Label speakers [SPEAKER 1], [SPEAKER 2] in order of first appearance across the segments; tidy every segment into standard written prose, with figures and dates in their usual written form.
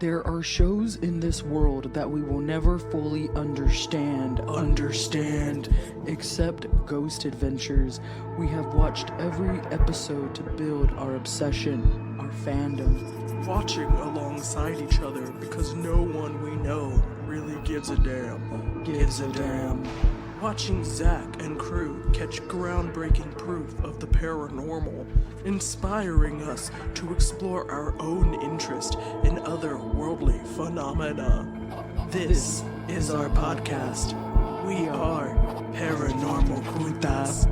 [SPEAKER 1] There are shows in this world that we will never fully understand, except Ghost Adventures. We have watched every episode to build our obsession, our fandom.
[SPEAKER 2] Watching alongside each other because no one we know really gives a damn. Watching Zach and crew catch groundbreaking proof of the paranormal, inspiring us to explore our own interest in otherworldly phenomena. This is our podcast. We are Paranormal Putas.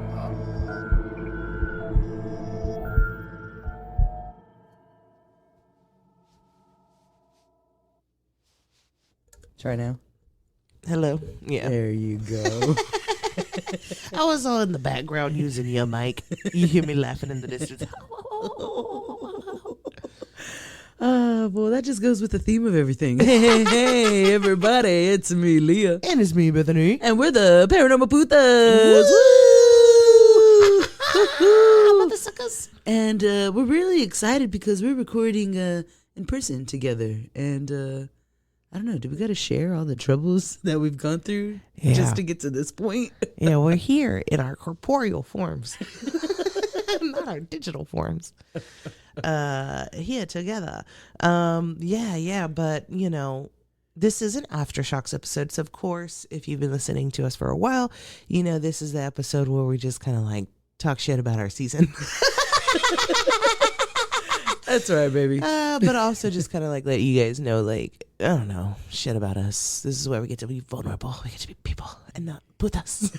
[SPEAKER 1] Try now.
[SPEAKER 3] Hello. Yeah.
[SPEAKER 1] There you go.
[SPEAKER 3] I was all in the background using your mic. You hear me laughing in the distance.
[SPEAKER 1] Well, that just goes with the theme of everything. Hey, everybody, it's me, Leah.
[SPEAKER 3] And it's me, Bethany.
[SPEAKER 1] And we're the Paranormal Putas.
[SPEAKER 3] Woo! Motherfuckers.
[SPEAKER 1] And we're really excited because we're recording in person together. And I don't know, do we got to share all the troubles that we've gone through just to get to this point?
[SPEAKER 3] Yeah, we're here in our corporeal forms, not our digital forms. Here together. But you know, this is an Aftershocks episode. So of course, if you've been listening to us for a while, you know this is the episode where we just kind of like talk shit about our season.
[SPEAKER 1] That's right, baby.
[SPEAKER 3] But also just kind of like let you guys know, like, I don't know, shit about us. This is where we get to be vulnerable. We get to be people and not putas.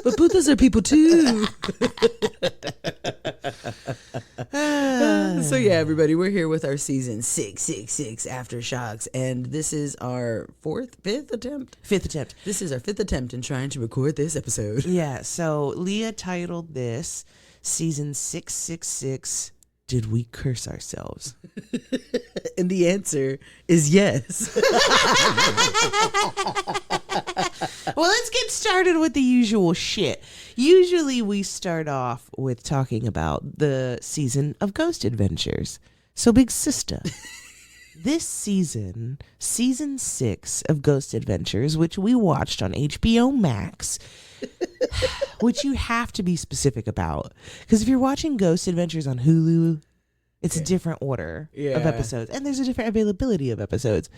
[SPEAKER 1] But putas are people too. So yeah, everybody, we're here with our season 666 Aftershocks, and this is our fifth attempt. This is our fifth attempt in trying to record this episode.
[SPEAKER 3] Yeah, so Leah titled this season 666. Did we curse ourselves?
[SPEAKER 1] And the answer is yes.
[SPEAKER 3] Well, let's get started with the usual shit. Usually we start off with talking about the season of Ghost Adventures. So, big sister, this season 6 of Ghost Adventures, which we watched on HBO Max, which you have to be specific about, because if you're watching Ghost Adventures on Hulu, it's a different order of episodes, and there's a different availability of episodes.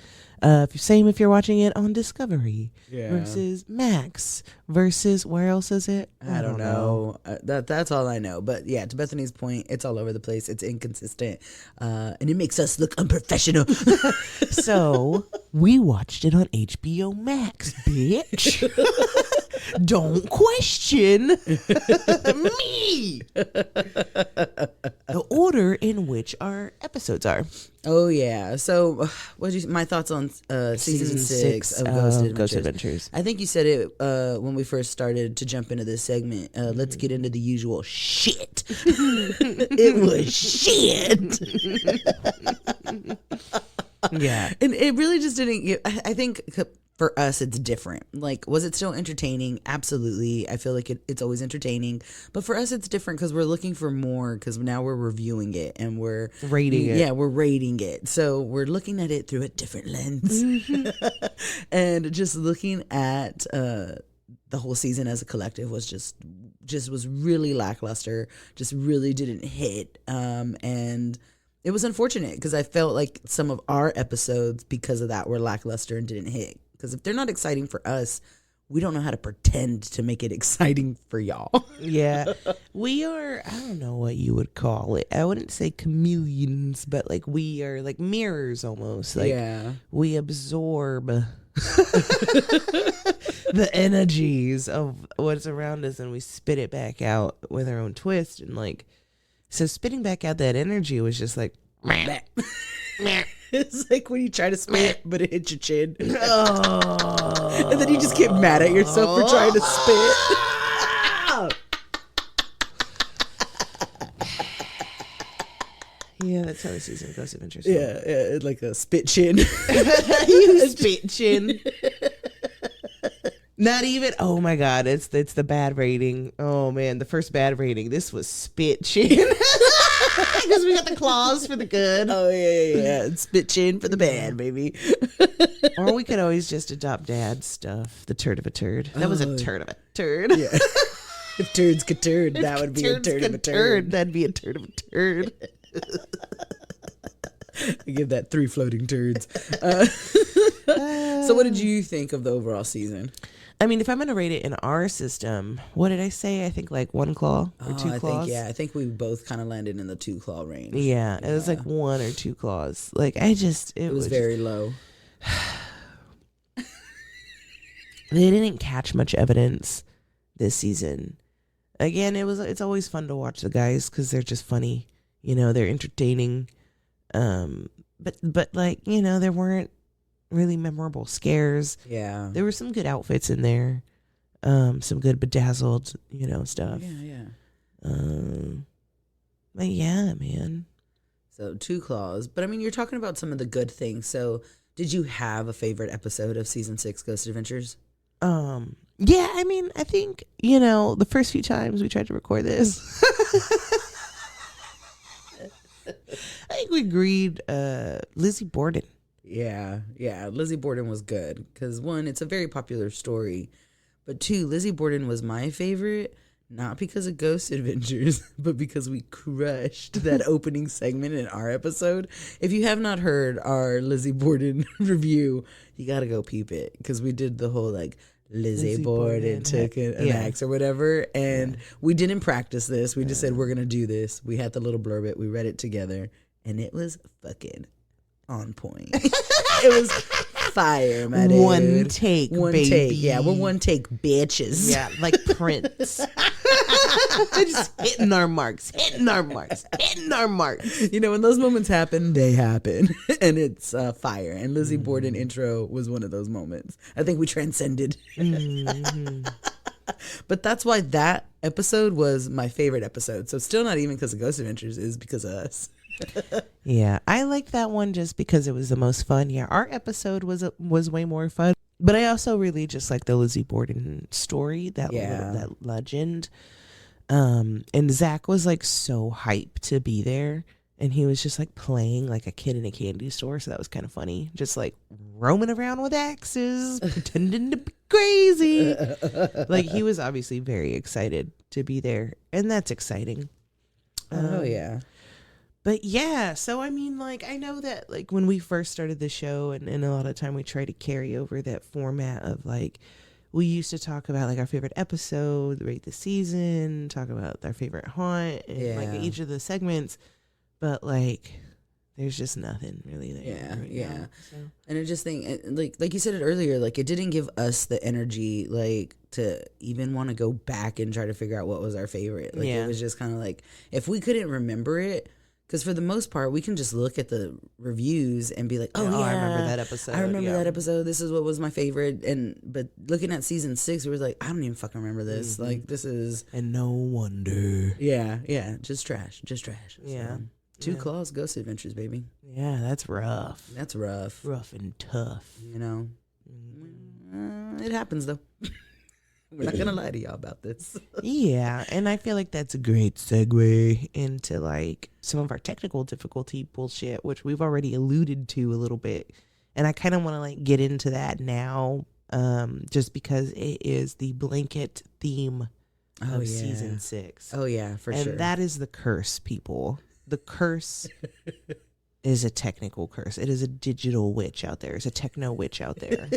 [SPEAKER 3] Same if you're watching it on Discovery versus Max versus where else is it?
[SPEAKER 1] I don't know. That's all I know. But yeah, to Bethany's point, it's all over the place. It's inconsistent, and it makes us look unprofessional.
[SPEAKER 3] So we watched it on HBO Max, bitch. Don't question me. The order in which our episodes are.
[SPEAKER 1] Oh yeah. So, my thoughts on season 6 of Ghost Adventures? I think you said it when we first started to jump into this segment. Let's get into the usual shit. It was shit.
[SPEAKER 3] Yeah,
[SPEAKER 1] and it really just didn't. I think. For us, it's different. Like, was it still entertaining? Absolutely. I feel like it's always entertaining. But for us, it's different because we're looking for more, because now we're reviewing it and we're
[SPEAKER 3] rating it.
[SPEAKER 1] Yeah, we're rating it. So we're looking at it through a different lens. Mm-hmm. And just looking at the whole season as a collective was just was really lackluster, just really didn't hit. And it was unfortunate because I felt like some of our episodes, because of that, were lackluster and didn't hit. Because if they're not exciting for us, we don't know how to pretend to make it exciting for y'all.
[SPEAKER 3] Yeah. We are, I don't know what you would call it. I wouldn't say chameleons, but like we are like mirrors almost. Like we absorb the energies of what's around us and we spit it back out with our own twist. And like, so spitting back out that energy was just like,
[SPEAKER 1] it's like when you try to spit, but it hits your chin. Oh. And then you just get mad at yourself for trying to spit.
[SPEAKER 3] Yeah, that's how the season Ghost Adventures.
[SPEAKER 1] Yeah, like a spit chin.
[SPEAKER 3] You spit chin. Not even. Oh my God, it's the bad rating. Oh man, the first bad rating. This was spit chin. Because we got the claws for the good.
[SPEAKER 1] Oh yeah. Spit chin for the bad, baby.
[SPEAKER 3] Or we could always just adopt Dad's stuff. The turd of a turd. That was a turd of a turd.
[SPEAKER 1] Yeah. If turds could turd, that would be a turd of a turd.
[SPEAKER 3] That'd be a turd of a turd.
[SPEAKER 1] I give that 3 floating turds. So what did you think of the overall season?
[SPEAKER 3] I mean, if I'm going to rate it in our system, what did I say? I think like 1 claw or 2 claws.
[SPEAKER 1] I think we both kind of landed in the 2 claw range.
[SPEAKER 3] Yeah, it was like 1 or 2 claws. Like it
[SPEAKER 1] was very low.
[SPEAKER 3] They didn't catch much evidence this season. Again, it's always fun to watch the guys because they're just funny. You know, they're entertaining. But like, you know, there weren't really memorable scares.
[SPEAKER 1] Yeah.
[SPEAKER 3] There were some good outfits in there. Some good bedazzled, you know, stuff.
[SPEAKER 1] Yeah.
[SPEAKER 3] But yeah, man.
[SPEAKER 1] So 2 claws. But I mean, you're talking about some of the good things. So did you have a favorite episode of season 6 Ghost Adventures?
[SPEAKER 3] Yeah, I mean, I think, you know, the first few times we tried to record this, I think we agreed, Lizzie Borden.
[SPEAKER 1] Yeah. Lizzie Borden was good because 1, it's a very popular story, but 2, Lizzie Borden was my favorite, not because of Ghost Adventures, but because we crushed that opening segment in our episode. If you have not heard our Lizzie Borden review, you got to go peep it because we did the whole like Lizzie Borden took an axe or whatever. And we didn't practice this. We just said, we're going to do this. We had the little blurb it. We read it together and it was fucking on point. It was fire, my dude.
[SPEAKER 3] One take, baby.
[SPEAKER 1] Yeah, we're 1 take bitches.
[SPEAKER 3] Yeah, like Prince. Just hitting our marks.
[SPEAKER 1] You know, when those moments happen, they happen. And it's fire. And Lizzie Borden intro was one of those moments. I think we transcended. But that's why that episode was my favorite episode. So still not even because of Ghost Adventures, is because of us.
[SPEAKER 3] Yeah, I like that one just because it was the most fun. Yeah, our episode was way more fun. But I also really just like the Lizzie Borden story, that legend. And Zach was like so hyped to be there, and he was just like playing like a kid in a candy store, so that was kind of funny. Just like roaming around with axes, pretending to be crazy. Like he was obviously very excited to be there, and that's exciting.
[SPEAKER 1] Oh yeah.
[SPEAKER 3] But yeah, so I mean, like, I know that, like, when we first started the show, and a lot of time we try to carry over that format of, like, we used to talk about, like, our favorite episode, rate the season, talk about our favorite haunt, and, like, each of the segments, but, like, there's just nothing really there.
[SPEAKER 1] Yeah. So. And I just think, like you said it earlier, like, it didn't give us the energy, like, to even want to go back and try to figure out what was our favorite. Like, it was just kind of like, if we couldn't remember it, because for the most part, we can just look at the reviews and be like, oh, yeah,
[SPEAKER 3] I remember that episode.
[SPEAKER 1] I remember that episode. This is what was my favorite. But looking at season 6, we were like, I don't even fucking remember this. Mm-hmm. Like, this is...
[SPEAKER 3] And no wonder.
[SPEAKER 1] Yeah. Just trash.
[SPEAKER 3] Yeah.
[SPEAKER 1] So, 2 claws, Ghost Adventures, baby.
[SPEAKER 3] Yeah, that's rough.
[SPEAKER 1] Rough
[SPEAKER 3] and tough.
[SPEAKER 1] You know? It happens, though. We're not going to lie to y'all about this.
[SPEAKER 3] Yeah, and I feel like that's a great segue into, like, some of our technical difficulty bullshit, which we've already alluded to a little bit. And I kind of want to, like, get into that now, just because it is the blanket theme of season 6.
[SPEAKER 1] Oh, yeah, for sure.
[SPEAKER 3] And that is the curse, people. The curse is a technical curse. It is a digital witch out there. It's a techno witch out there.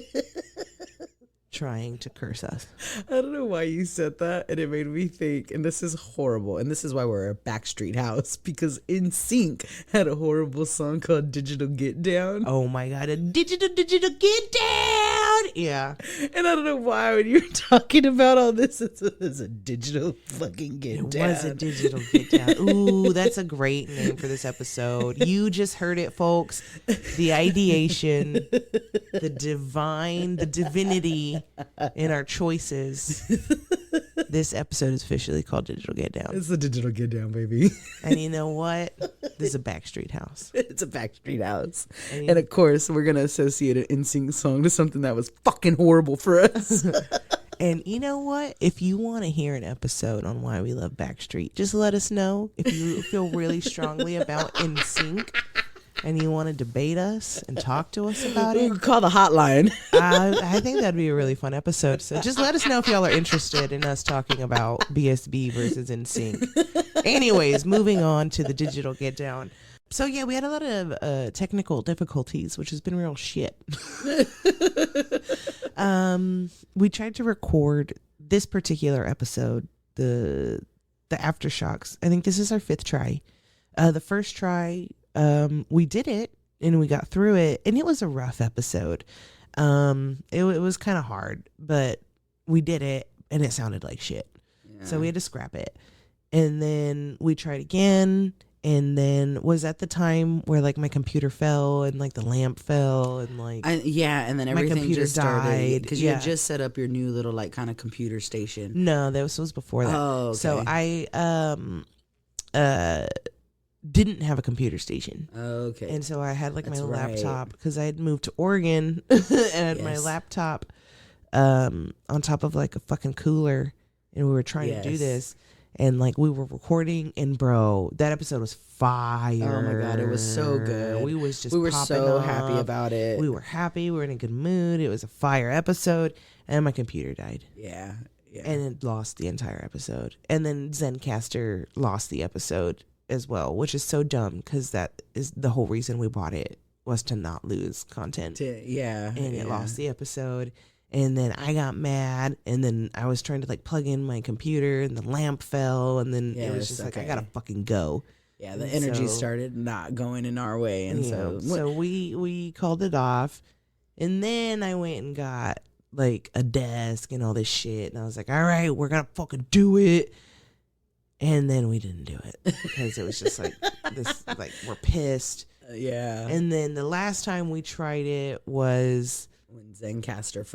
[SPEAKER 3] Trying to curse us.
[SPEAKER 1] I don't know why you said that, and it made me think, and this is horrible, and this is why we're a Backstreet House, because NSYNC had a horrible song called Digital Get Down.
[SPEAKER 3] Oh my god, a digital get down. Yeah.
[SPEAKER 1] And I don't know why when you're talking about all this, it's a digital fucking get down.
[SPEAKER 3] It was a digital get down. Ooh, that's a great name for this episode. You just heard it, folks. The ideation, the divinity in our choices. This episode is officially called Digital Get Down.
[SPEAKER 1] It's the Digital Get Down, baby.
[SPEAKER 3] And you know what? This is a Backstreet House.
[SPEAKER 1] It's a Backstreet House. And of course, we're going to associate an NSYNC song to something that was fucking horrible for us.
[SPEAKER 3] And you know what? If you want to hear an episode on why we love Backstreet, just let us know. If you feel really strongly about NSYNC and you want to debate us and talk to us about it,
[SPEAKER 1] Call the hotline.
[SPEAKER 3] I think that'd be a really fun episode. So just let us know if y'all are interested in us talking about BSB versus NSYNC. Anyways, moving on to the digital get down. So yeah, we had a lot of technical difficulties, which has been real shit. We tried to record this particular episode, the Aftershocks. I think this is our 5th try. The first try, we did it and we got through it, and it was a rough episode. It was kind of hard, but we did it and it sounded like shit. Yeah. So we had to scrap it. And then we tried again. And then was at the time where like my computer fell and like the lamp fell and like
[SPEAKER 1] and then everything
[SPEAKER 3] my computer
[SPEAKER 1] just started
[SPEAKER 3] died
[SPEAKER 1] because you had just set up your new little like kind of computer station.
[SPEAKER 3] No, this was before that.
[SPEAKER 1] Oh, okay.
[SPEAKER 3] So I didn't have a computer station.
[SPEAKER 1] Okay.
[SPEAKER 3] And so I had like
[SPEAKER 1] That's
[SPEAKER 3] my
[SPEAKER 1] right.
[SPEAKER 3] laptop because I had moved to Oregon and had my laptop on top of like a fucking cooler, and we were trying to do this. And like we were recording, and bro, that episode was fire.
[SPEAKER 1] Oh my god, it was so good.
[SPEAKER 3] We were
[SPEAKER 1] so happy about it.
[SPEAKER 3] We were happy. We were in a good mood. It was a fire episode, and my computer died.
[SPEAKER 1] Yeah.
[SPEAKER 3] And it lost the entire episode. And then Zencaster lost the episode as well, which is so dumb because that is the whole reason we bought it, was to not lose content. And it lost the episode. And then I got mad, and then I was trying to like plug in my computer, and the lamp fell, and then it was just like, I gotta fucking go.
[SPEAKER 1] Yeah, the energy started not going in our way, and
[SPEAKER 3] so we called it off. And then I went and got like a desk and all this shit, and I was like, all right, we're gonna fucking do it. And then we didn't do it because it was just like this, like we're pissed. And then the last time we tried it was
[SPEAKER 1] when Zencaster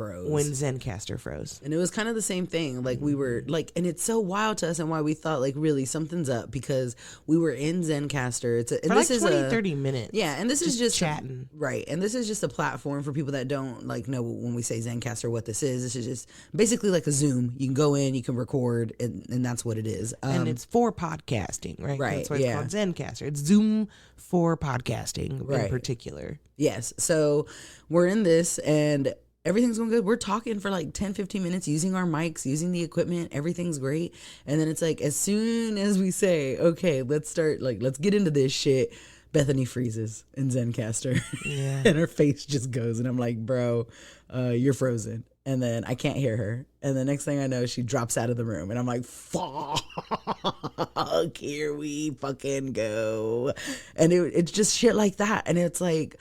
[SPEAKER 1] froze. And it was kind of the same thing. Like we were like, and it's so wild to us and why we thought like really something's up, because we were in Zencaster. It's
[SPEAKER 3] for like 20-30 minutes.
[SPEAKER 1] Yeah. And this is just
[SPEAKER 3] chatting.
[SPEAKER 1] Right. And this is just a platform for people that don't like know when we say Zencaster what this is. This is just basically like a Zoom. You can go in, you can record, and that's what it is.
[SPEAKER 3] And it's for podcasting, right?
[SPEAKER 1] Right.
[SPEAKER 3] That's why it's called Zencaster. It's Zoom for podcasting in particular.
[SPEAKER 1] Yes. So we're in this and everything's going good. We're talking for like 10-15 minutes using our mics, using the equipment. Everything's great. And then it's like, as soon as we say, okay, let's get into this shit, Bethany freezes in Zencaster. Yeah. And her face just goes. And I'm like, bro, you're frozen. And then I can't hear her. And the next thing I know, she drops out of the room. And I'm like, fuck, here we fucking go. And it's just shit like that. And it's like,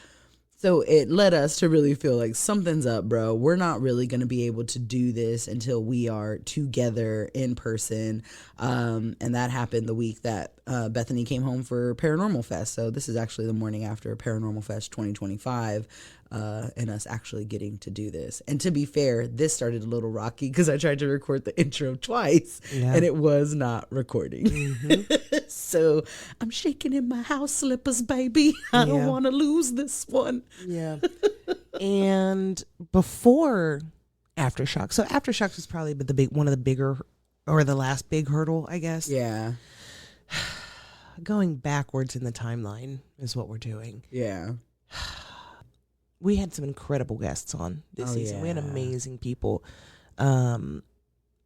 [SPEAKER 1] so it led us to really feel like something's up, bro. We're not really going to be able to do this until we are together in person. And that happened the week that Bethany came home for Paranormal Fest. So this is actually the morning after Paranormal Fest 2025. And us actually getting to do this. And to be fair, this started a little rocky because I tried to record the intro twice and it was not recording. Mm-hmm. So I'm shaking in my house slippers, baby. I don't want to lose this one.
[SPEAKER 3] Yeah. And before Aftershocks, so Aftershocks was probably one of the bigger, or the last big hurdle, I guess.
[SPEAKER 1] Yeah.
[SPEAKER 3] Going backwards in the timeline is what we're doing.
[SPEAKER 1] Yeah.
[SPEAKER 3] We had some incredible guests on this season. Yeah. We had amazing people. And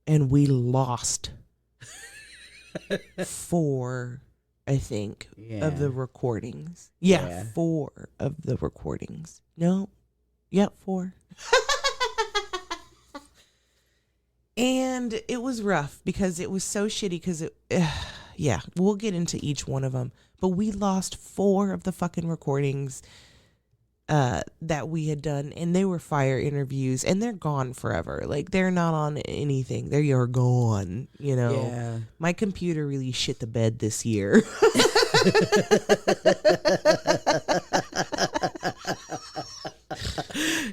[SPEAKER 3] we lost 4, I think, of the recordings. Yeah, 4 of the recordings. No. Yep, 4. And it was rough because it was so shitty because we'll get into each one of them. But we lost 4 of the fucking recordings that we had done, and they were fire interviews, and they're gone forever. Like, they're not on anything. They are gone, you know.
[SPEAKER 1] Yeah.
[SPEAKER 3] My computer really shit the bed this year.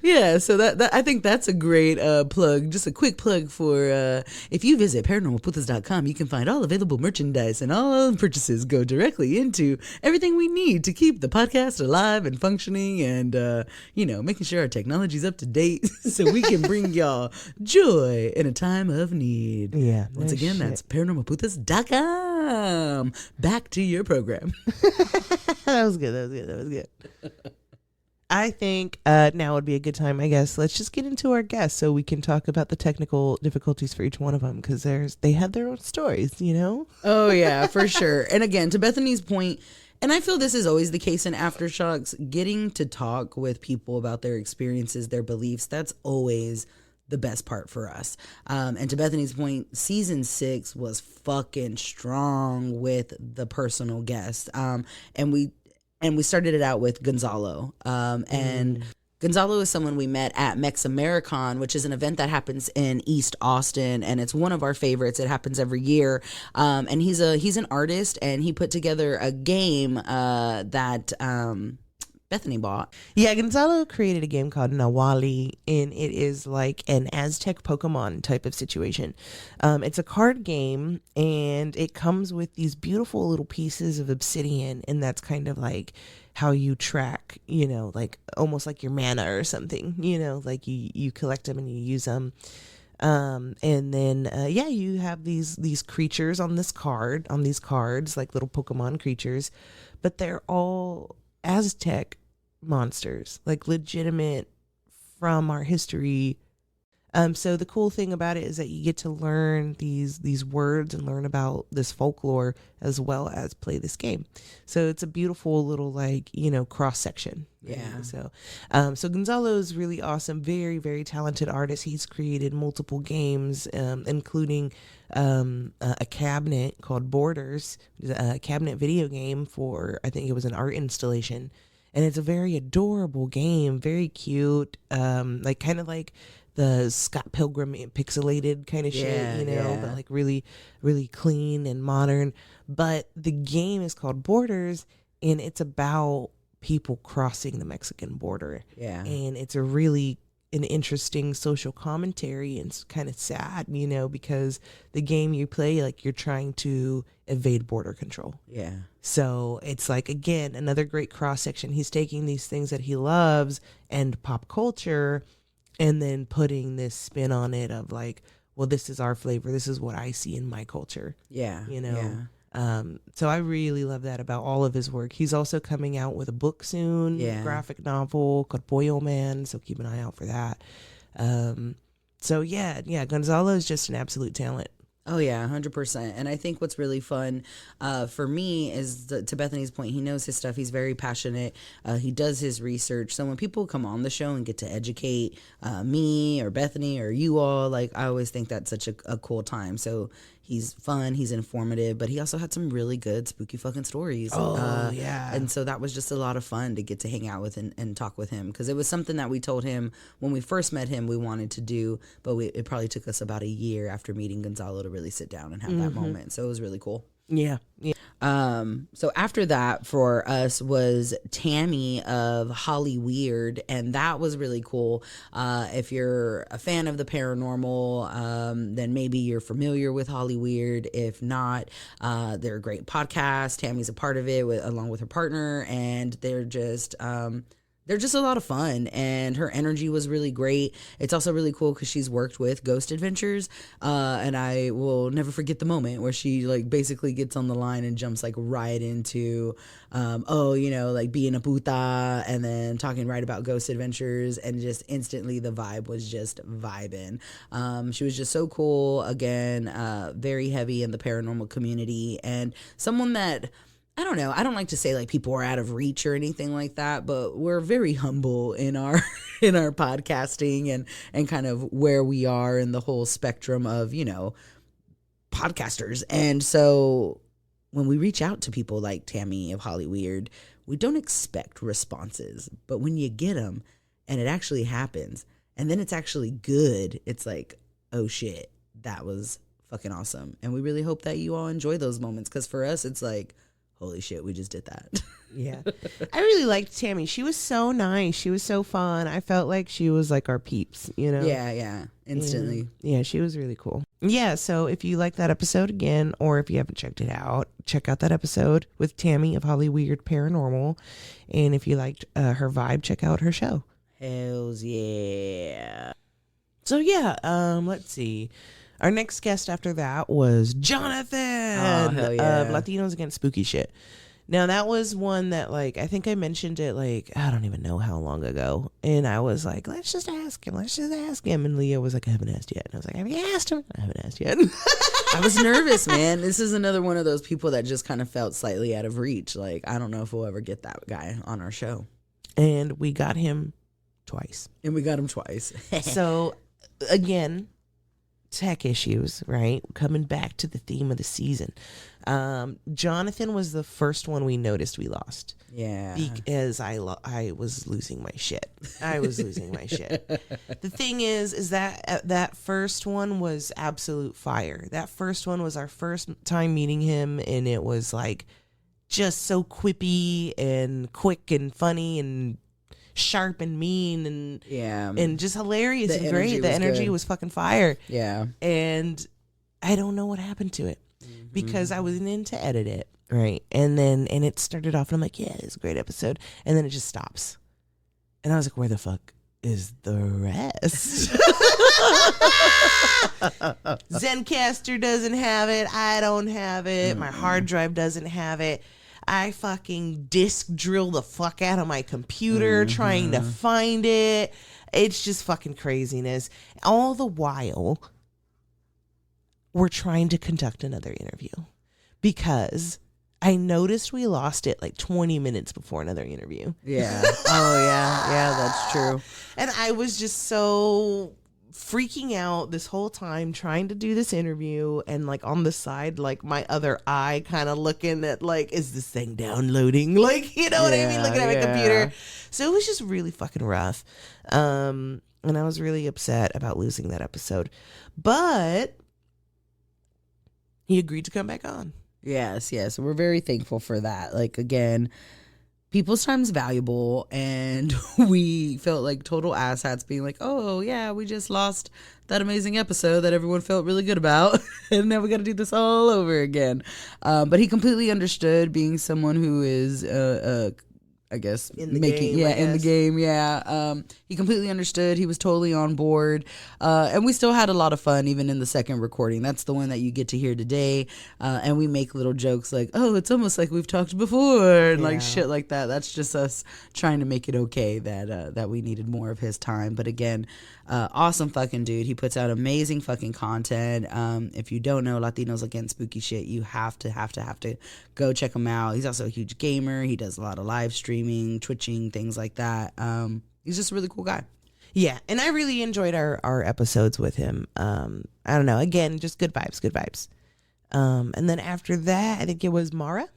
[SPEAKER 1] Yeah, yeah, so that I think that's a great plug. Just a quick plug for if you visit paranormalputas.com, you can find all available merchandise, and all purchases go directly into everything we need to keep the podcast alive and functioning, and making sure our technology's up to date so we can bring y'all joy in a time of need.
[SPEAKER 3] Yeah.
[SPEAKER 1] Once again, that's paranormalputas.com. Back to your program.
[SPEAKER 3] That was good. I think now would be a good time, I guess. Let's just get into our guests so we can talk about the technical difficulties for each one of them, because they have their own stories,
[SPEAKER 1] Oh, yeah, for sure. And again, to Bethany's point, and I feel this is always the case in Aftershocks, getting to talk with people about their experiences, their beliefs, that's always the best part for us. And to Bethany's point, season 6 was fucking strong with the personal guests. And we started it out with Gonzalo. And Gonzalo is someone we met at Mex Americon, which is an event that happens in East Austin, and it's one of our favorites. It happens every year. And he's an artist, and he put together a game that Bethany bought.
[SPEAKER 3] Yeah, Gonzalo created a game called Nawali, and it is like an Aztec Pokemon type of situation. It's a card game, and it comes with these beautiful little pieces of obsidian, and that's kind of like how you track, like almost like your mana or something, like you collect them and you use them. And then, you have these creatures on these cards, like little Pokemon creatures, but they're all Aztec monsters, like legitimate from our history. So the cool thing about it is that you get to learn these words and learn about this folklore as well as play this game. So it's a beautiful little cross section.
[SPEAKER 1] Yeah.
[SPEAKER 3] So Gonzalo is really awesome, very, very talented artist. He's created multiple games, including a cabinet called Borders, a cabinet video game for, I think it was an art installation. And it's a very adorable game, very cute, kind of like the Scott Pilgrim pixelated kind of shit, but like really, really clean and modern. But the game is called Borders, and it's about people crossing the Mexican border.
[SPEAKER 1] Yeah.
[SPEAKER 3] And it's a really an interesting social commentary, and it's kind of sad, because the game you play, like you're trying to evade border control.
[SPEAKER 1] Yeah.
[SPEAKER 3] So it's like, again, another great cross section. He's taking these things that he loves and pop culture, and then putting this spin on it of like, well, this is our flavor. This is what I see in my culture.
[SPEAKER 1] Yeah.
[SPEAKER 3] Yeah. So I really love that about all of his work. He's also coming out with a book soon, a graphic novel called Pollo Man, so keep an eye out for that. Gonzalo is just an absolute talent.
[SPEAKER 1] Oh, yeah, 100%. And I think what's really fun for me is, to Bethany's point, he knows his stuff. He's very passionate. He does his research. So when people come on the show and get to educate me or Bethany or you all, like, I always think that's such a cool time. So he's fun, he's informative, but he also had some really good spooky fucking stories.
[SPEAKER 3] Yeah.
[SPEAKER 1] And so that was just a lot of fun to get to hang out with and talk with him, because it was something that we told him when we first met him we wanted to do, but it probably took us about a year after meeting Gonzalo to really sit down and have that moment. So it was really cool.
[SPEAKER 3] Yeah.
[SPEAKER 1] So after that for us was Tammy of Holly Weird, and that was really cool. If you're a fan of the paranormal, then maybe you're familiar with Holly Weird. If not, they're a great podcast. Tammy's a part of it along with her partner, and they're just a lot of fun, and her energy was really great. It's also really cool because she's worked with Ghost Adventures, and I will never forget the moment where she like basically gets on the line and jumps like right into, like being a puta, and then talking right about Ghost Adventures, and just instantly the vibe was just vibing. She was just so cool. Again, very heavy in the paranormal community, and someone that, I don't know, I don't like to say like people are out of reach or anything like that, but we're very humble in our podcasting and kind of where we are in the whole spectrum of, podcasters. And so when we reach out to people like Tammy of Holly Weird, we don't expect responses, but when you get them and it actually happens and then it's actually good, it's like, oh shit, that was fucking awesome. And we really hope that you all enjoy those moments, because for us it's like, holy shit, we just did that.
[SPEAKER 3] Yeah. I really liked Tammy. She was so nice. She was so fun. I felt like she was like our peeps, you know?
[SPEAKER 1] Yeah. Instantly.
[SPEAKER 3] Yeah, she was really cool. Yeah, so if you like that episode again, or if you haven't checked it out, check out that episode with Tammy of Holly Weird Paranormal. And if you liked her vibe, check out her show.
[SPEAKER 1] Hells yeah.
[SPEAKER 3] So yeah, let's see. Our next guest after that was Jonathan
[SPEAKER 1] hell yeah.
[SPEAKER 3] of Latinos Against Spooky Shit. Now that was one that like, I think I mentioned it like, I don't even know how long ago. And I was like, let's just ask him. And Leah was like, I haven't asked yet. And I was like, have you asked him? I haven't asked yet.
[SPEAKER 1] I was nervous, man. This is another one of those people that just kind of felt slightly out of reach. Like, I don't know if we'll ever get that guy on our show.
[SPEAKER 3] And we got him twice. So again, tech issues, right? Coming back to the theme of the season. Jonathan was the first one we noticed we lost.
[SPEAKER 1] Yeah.
[SPEAKER 3] Because I was losing my shit. The thing is that that first one was absolute fire. That first one was our first time meeting him, and it was like just so quippy and quick and funny and sharp and mean and just hilarious and great. The energy was fucking fire.
[SPEAKER 1] Yeah.
[SPEAKER 3] And I don't know what happened to it because I wasn't in to edit it, right? And it started off and I'm like, yeah, it's a great episode. And then it just stops. And I was like, where the fuck is the rest? Zencaster doesn't have it. I don't have it. My hard drive doesn't have it. I fucking disc drill the fuck out of my computer trying to find it. It's just fucking craziness. All the while, we're trying to conduct another interview because I noticed we lost it like 20 minutes before another interview.
[SPEAKER 1] Yeah. Oh, yeah. Yeah, that's true.
[SPEAKER 3] And I was just so freaking out this whole time trying to do this interview, and like on the side, like my other eye kind of looking at like, is this thing downloading? Like, you know what I mean? Looking at my computer. So it was just really fucking rough. And I was really upset about losing that episode. But he agreed to come back on.
[SPEAKER 1] Yes. We're very thankful for that. Like, again, people's time's valuable, and we felt like total asshats being like, oh, yeah, we just lost that amazing episode that everyone felt really good about, and now we got to do this all over again. But he completely understood, being someone who is I guess
[SPEAKER 3] in the game.
[SPEAKER 1] He completely understood. He was totally on board, and we still had a lot of fun even in the second recording. That's the one that you get to hear today, and we make little jokes like, oh, it's almost like we've talked before, and like shit like that. That's just us trying to make it okay that we needed more of his time. But again, awesome fucking dude. He puts out amazing fucking content. If you don't know Latinos Against Spooky Shit, you have to go check him out. He's also a huge gamer. He does a lot of live streaming, twitching, things like that. He's just a really cool guy.
[SPEAKER 3] Yeah, and I really enjoyed our episodes with him. I don't know. Again, just good vibes. And then after that, I think it was Mara.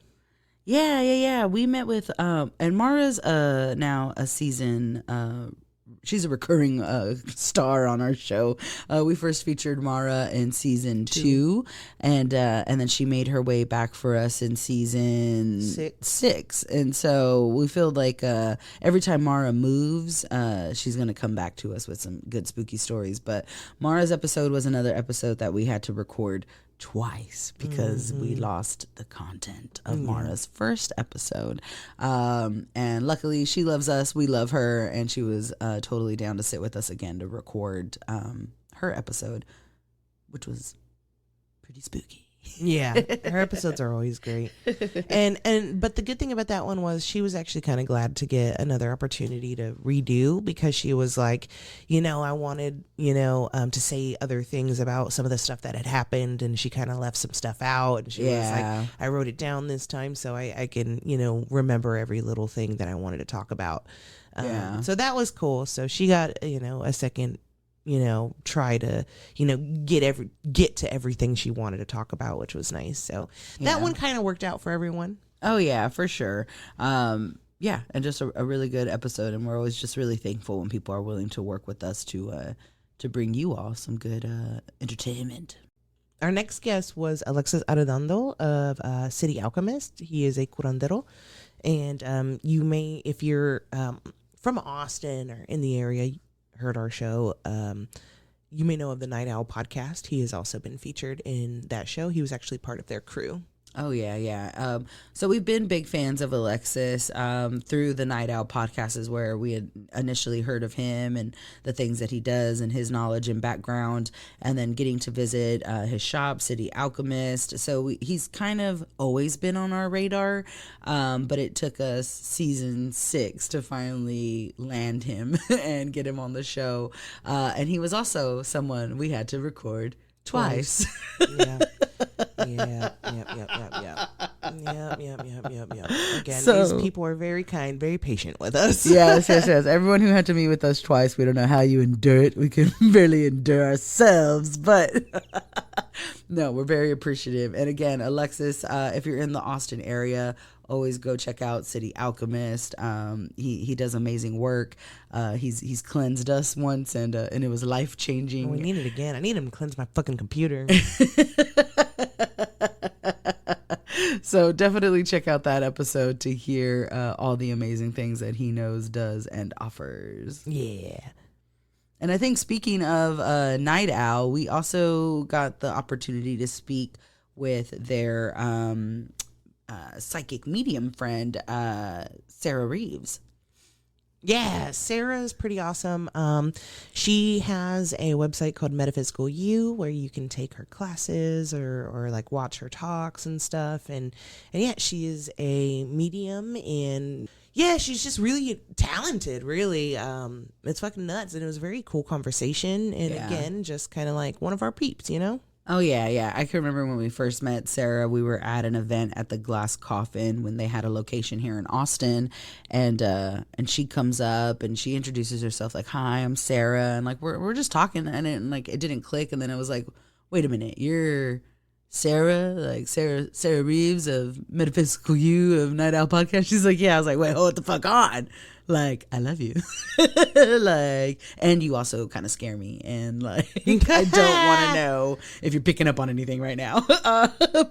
[SPEAKER 1] Yeah. We met with and Mara's now a season. She's a recurring star on our show. We first featured Mara in season 2, and then she made her way back for us in season 6. And so we feel like every time Mara moves, she's going to come back to us with some good spooky stories. But Mara's episode was another episode that we had to record twice because we lost the content of Mara's first episode, and luckily she loves us, we love her, and she was totally down to sit with us again to record her episode, which was pretty spooky.
[SPEAKER 3] Yeah, her episodes are always great. And but the good thing about that one was she was actually kind of glad to get another opportunity to redo, because she was like, I wanted, to say other things about some of the stuff that had happened, and she kind of left some stuff out, and she was like, I wrote it down this time so I can, remember every little thing that I wanted to talk about. So that was cool. So she got, a second try to, get to everything she wanted to talk about, which was nice. So that one kind of worked out for everyone.
[SPEAKER 1] Oh yeah, for sure. And just a really good episode. And we're always just really thankful when people are willing to work with us to bring you all some good entertainment.
[SPEAKER 3] Our next guest was Alexis Arredondo of City Alchemist. He is a curandero. And you may, if you're from Austin or in the area, heard our show, you may know of the Night Owl podcast. He has also been featured in that show. He was actually part of their crew.
[SPEAKER 1] Oh, yeah. So we've been big fans of Alexis through the Night Owl podcast is where we had initially heard of him and the things that he does and his knowledge and background, and then getting to visit his shop, City Alchemist. So he's kind of always been on our radar, but it took us season 6 to finally land him and get him on the show. And he was also someone we had to record twice.
[SPEAKER 3] Yeah. Yep. Again,
[SPEAKER 1] So,
[SPEAKER 3] these people are very kind, very patient with us.
[SPEAKER 1] yes. Everyone who had to meet with us twice, we don't know how you endure it. We can barely endure ourselves, but no, we're very appreciative. And again, Alexis, if you're in the Austin area, always go check out City Alchemist. He does amazing work. He's cleansed us once, and it was life changing.
[SPEAKER 3] We need it again. I need him to cleanse my fucking computer.
[SPEAKER 1] So definitely check out that episode to hear all the amazing things that he knows, does, and offers.
[SPEAKER 3] Yeah.
[SPEAKER 1] And I think speaking of Night Owl, we also got the opportunity to speak with their psychic medium friend, Sarah Reeves.
[SPEAKER 3] Yeah, Sarah is pretty awesome. She has a website called Metaphysical You where you can take her classes or like watch her talks and stuff. And yeah, she is a medium, and yeah, she's just really talented, really. It's fucking nuts. And it was a very cool conversation. And again, just kind of like one of our peeps, you know?
[SPEAKER 1] Oh, yeah. I can remember when we first met Sarah, we were at an event at the Glass Coffin when they had a location here in Austin. And she comes up and she introduces herself like, "Hi, I'm Sarah." And like, we're just talking, and it didn't click. And then it was like, "Wait a minute, you're Sarah, like Sarah Reeves of Metaphysical You of Night Owl Podcast?" She's like, "Yeah." I was like, "Wait, hold the fuck on. Like, I love you." Like, and you also kind of scare me, and like, I don't want to know if you're picking up on anything right now.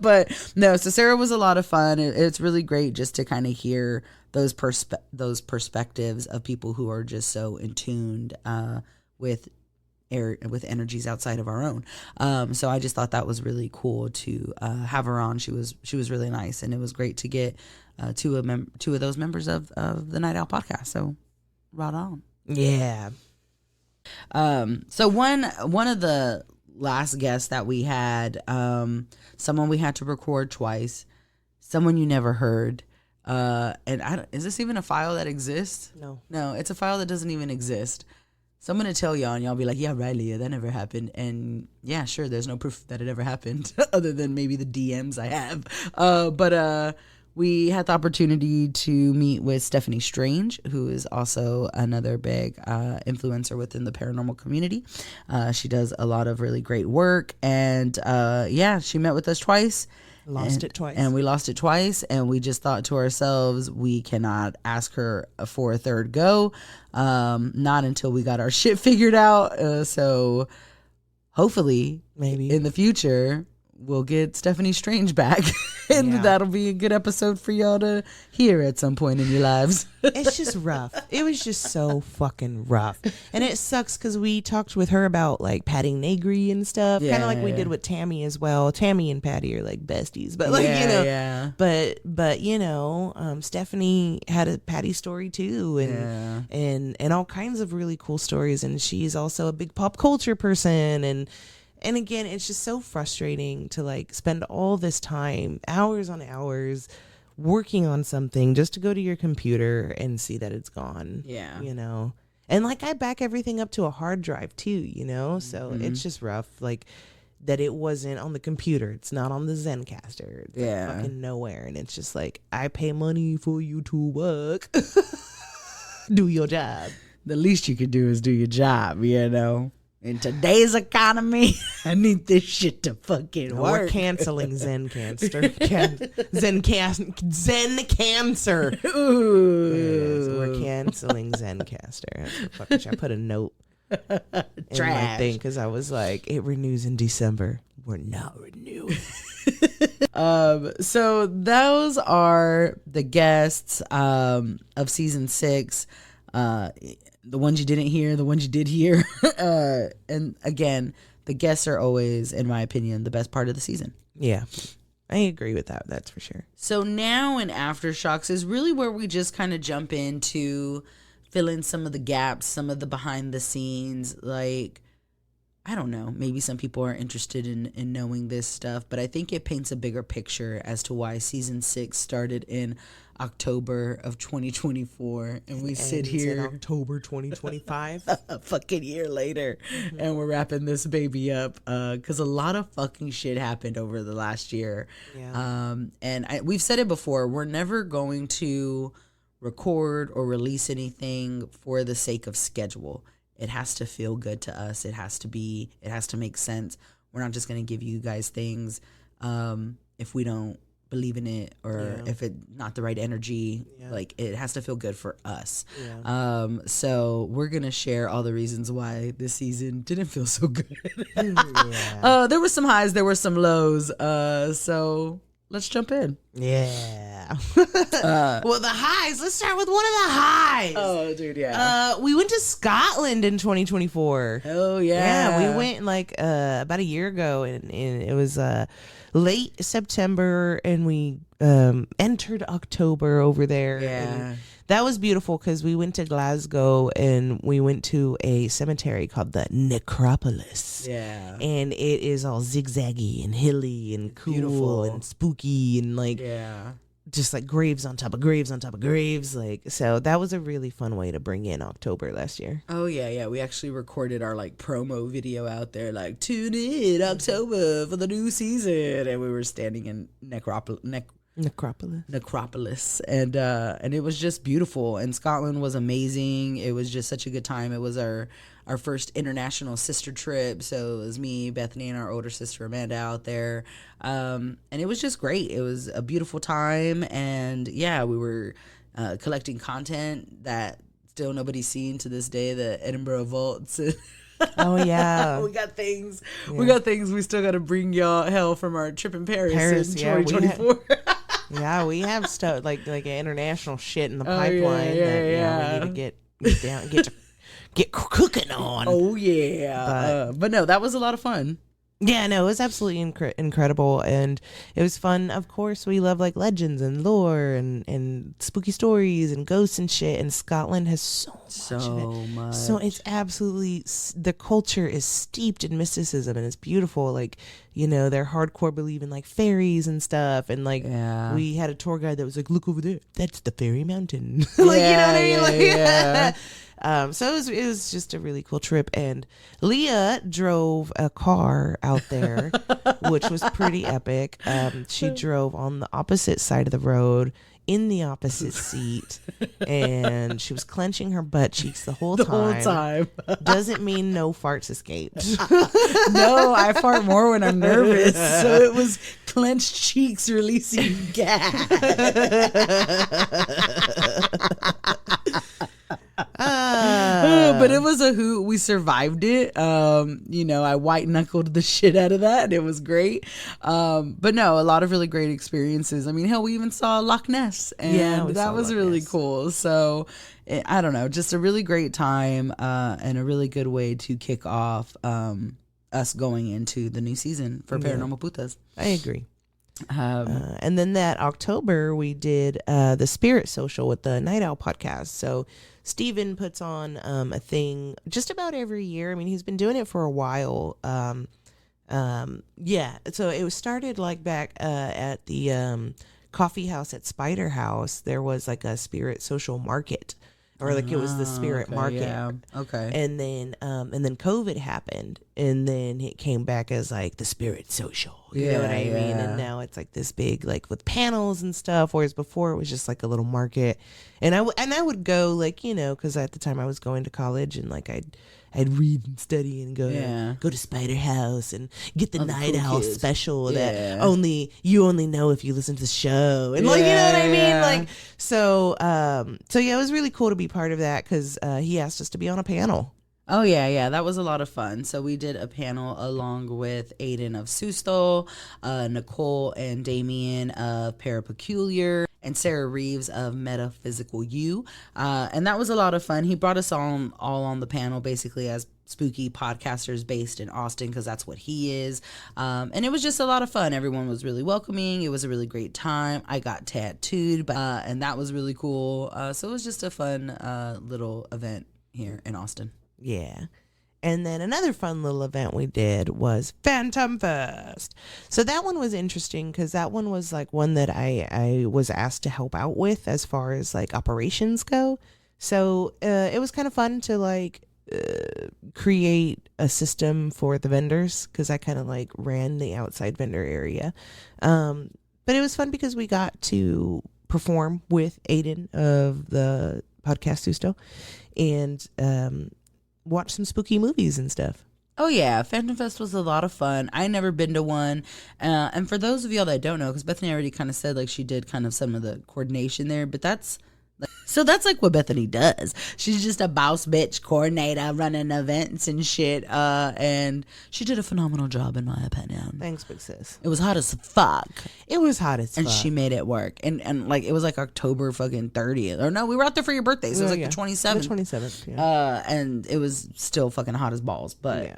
[SPEAKER 1] But no, so Sarah was a lot of fun. It's really great just to kind of hear those perspectives of people who are just so in tuned with energies outside of our own. So I just thought that was really cool to have her on. She was really nice, and it was great to get two of those members of the Night Owl podcast. So right on.
[SPEAKER 3] Yeah.
[SPEAKER 1] So one of the last guests that we had, someone we had to record twice, someone you never heard. And is this even a file that exists? No, it's a file that doesn't even exist. So I'm going to tell y'all, and y'all be like, "Yeah, right, Leah, that never happened." And yeah, sure, there's no proof that it ever happened other than maybe the DMs I have. But we had the opportunity to meet with Stephanie Strange, who is also another big influencer within the paranormal community. She does a lot of really great work. And yeah, she met with us twice.
[SPEAKER 3] Lost it twice.
[SPEAKER 1] And we lost it twice. And we just thought to ourselves, we cannot ask her for a third go. Not until we got our shit figured out. So hopefully,
[SPEAKER 3] maybe
[SPEAKER 1] in the future, we'll get Stephanie Strange back. And that'll be a good episode for y'all to hear at some point in your lives.
[SPEAKER 3] It's just rough. It was just so fucking rough. And it sucks because we talked with her about like Patty Negri and stuff. Kind of like we did with Tammy as well. Tammy and Patty are like besties. But like, you know. But you know, Stephanie had a Patty story too. And all kinds of really cool stories. And she's also a big pop culture person. And again, it's just so frustrating to like spend all this time, hours on hours, working on something just to go to your computer and see that it's gone.
[SPEAKER 1] Yeah.
[SPEAKER 3] You know? And like I back everything up to a hard drive too, you know? So it's just rough. Like that it wasn't on the computer. It's not on the Zencaster. It's like fucking nowhere. And it's just like, I pay money for you to work. Do your job.
[SPEAKER 1] The least you could do is do your job, you know? In today's economy, I need this shit to fucking work.
[SPEAKER 3] We're canceling Zencaster. Zen-Cancer.
[SPEAKER 1] Ooh.
[SPEAKER 3] Yes, we're canceling Zencaster. I put a note in my thing because I was like, it renews in December. we're not renewing.
[SPEAKER 1] So those are the guests of season 6. The ones you didn't hear, the ones you did hear. And again, the guests are always, in my opinion, the best part of the season.
[SPEAKER 3] Yeah, I agree with that. That's for sure.
[SPEAKER 1] So now in Aftershocks is really where we just kind of jump into fill in some of the gaps, some of the behind the scenes. Like, I don't know, maybe some people are interested in knowing this stuff, but I think it paints a bigger picture as to why season 6 started in October of 2024, and we sit here
[SPEAKER 3] in October 2025,
[SPEAKER 1] a fucking year later, and we're wrapping this baby up because a lot of fucking shit happened over the last year. And we've said it before, we're never going to record or release anything for the sake of schedule. It has to feel good to us. It has to make sense. We're not just going to give you guys things if we don't believe in it, or if it's not the right energy. Like, it has to feel good for us. So we're gonna share all the reasons why this season didn't feel so good. There were some highs, there were some lows, so let's jump in.
[SPEAKER 3] Well, the highs, let's start with one of the highs.
[SPEAKER 1] Oh dude,
[SPEAKER 3] we went to Scotland in 2024.
[SPEAKER 1] Oh yeah,
[SPEAKER 3] we went like about a year ago, and it was late September, and we entered October over there. And that was beautiful because we went to Glasgow, and we went to a cemetery called the Necropolis. And it is all zigzaggy and hilly and cool, beautiful, and spooky, and like just like graves on top of graves on top of graves. Like, so that was a really fun way to bring in October last year.
[SPEAKER 1] Oh yeah. We actually recorded our like promo video out there, like, tune in October for the new season, and we were standing in Necropolis, and it was just beautiful, and Scotland was amazing. It was just such a good time. It was our first international sister trip, so it was me, Bethany, and our older sister Amanda out there, and it was just great. It was a beautiful time, and we were collecting content that still nobody's seen to this day, the Edinburgh vaults.
[SPEAKER 3] Oh yeah,
[SPEAKER 1] we got things we still got to bring y'all hell from our trip in Paris in 2024.
[SPEAKER 3] We have stuff like international shit in the pipeline that we need to get down, get cooking on.
[SPEAKER 1] Oh yeah, but no, that was a lot of fun.
[SPEAKER 3] Yeah, no, it was absolutely incredible, and it was fun. Of course, we love like legends and lore and spooky stories and ghosts and shit, and Scotland has so much. So it's absolutely, the culture is steeped in mysticism, and it's beautiful. Like, you know, they're hardcore believing like fairies and stuff, and like we had a tour guide that was like, look over there, that's the fairy mountain. Like, you know what I mean? So it was just a really cool trip, and Leah drove a car out there, which was pretty epic. She drove on the opposite side of the road in the opposite seat, and she was clenching her butt cheeks the whole time. Doesn't mean no farts escaped.
[SPEAKER 1] No, I fart more when I'm nervous, so it was clenched cheeks releasing gas. But it was a hoot. We survived it. I white knuckled the shit out of that, and it was great. But no, a lot of really great experiences. I mean, hell, we even saw Loch Ness, and that was really cool. So I don't know, just a really great time, and a really good way to kick off us going into the new season for Paranormal Putas.
[SPEAKER 3] I agree. And then that October we did the Spirit Social with the Night Owl podcast. So Steven puts on a thing just about every year. I mean, he's been doing it for a while. So it was started like back at the coffee house at Spider House. There was like a Spirit Social market, or like it was the Spirit market.
[SPEAKER 1] Yeah. Okay.
[SPEAKER 3] And then COVID happened, and then it came back as like the Spirit Social. You know what I mean? And now it's like this big, like with panels and stuff. Whereas before it was just like a little market, and I would go, like, you know, because at the time I was going to college, and like I'd read and study and go to Spider House and get the Night Owl special that you only know if you listen to the show, and like, you know what I mean? Like, so it was really cool to be part of that, because he asked us to be on a panel.
[SPEAKER 1] Oh yeah, that was a lot of fun. So we did a panel along with Aiden of Susto, Nicole and Damien of Parapeculiar, and Sarah Reeves of Metaphysical You. And that was a lot of fun. He brought us all on the panel basically as spooky podcasters based in Austin, because that's what he is. And it was just a lot of fun. Everyone was really welcoming. It was a really great time. I got tattooed, and that was really cool. So it was just a fun little event here in Austin.
[SPEAKER 3] Yeah. And then another fun little event we did was Phantom Fest. So that one was interesting because that one was like one that I was asked to help out with as far as like operations go. So it was kind of fun to like create a system for the vendors, because I kind of like ran the outside vendor area. But it was fun because we got to perform with Aiden of the podcast Susto and watch some spooky movies and stuff.
[SPEAKER 1] Oh yeah, Phantom Fest was a lot of fun. I never been to one, and for those of y'all that don't know, because Bethany already kind of said like she did kind of some of the coordination there, but that's like what Bethany does. She's just a boss bitch coordinator running events and shit, and she did a phenomenal job in my opinion.
[SPEAKER 3] Thanks, big sis.
[SPEAKER 1] It was hot as fuck.
[SPEAKER 3] It was hot as
[SPEAKER 1] And
[SPEAKER 3] fuck.
[SPEAKER 1] she made it work. And like it was like October fucking 30th. Or no, we were out there for your birthday. So it was like the 27th.
[SPEAKER 3] The 27th, yeah.
[SPEAKER 1] And it was still fucking hot as balls. But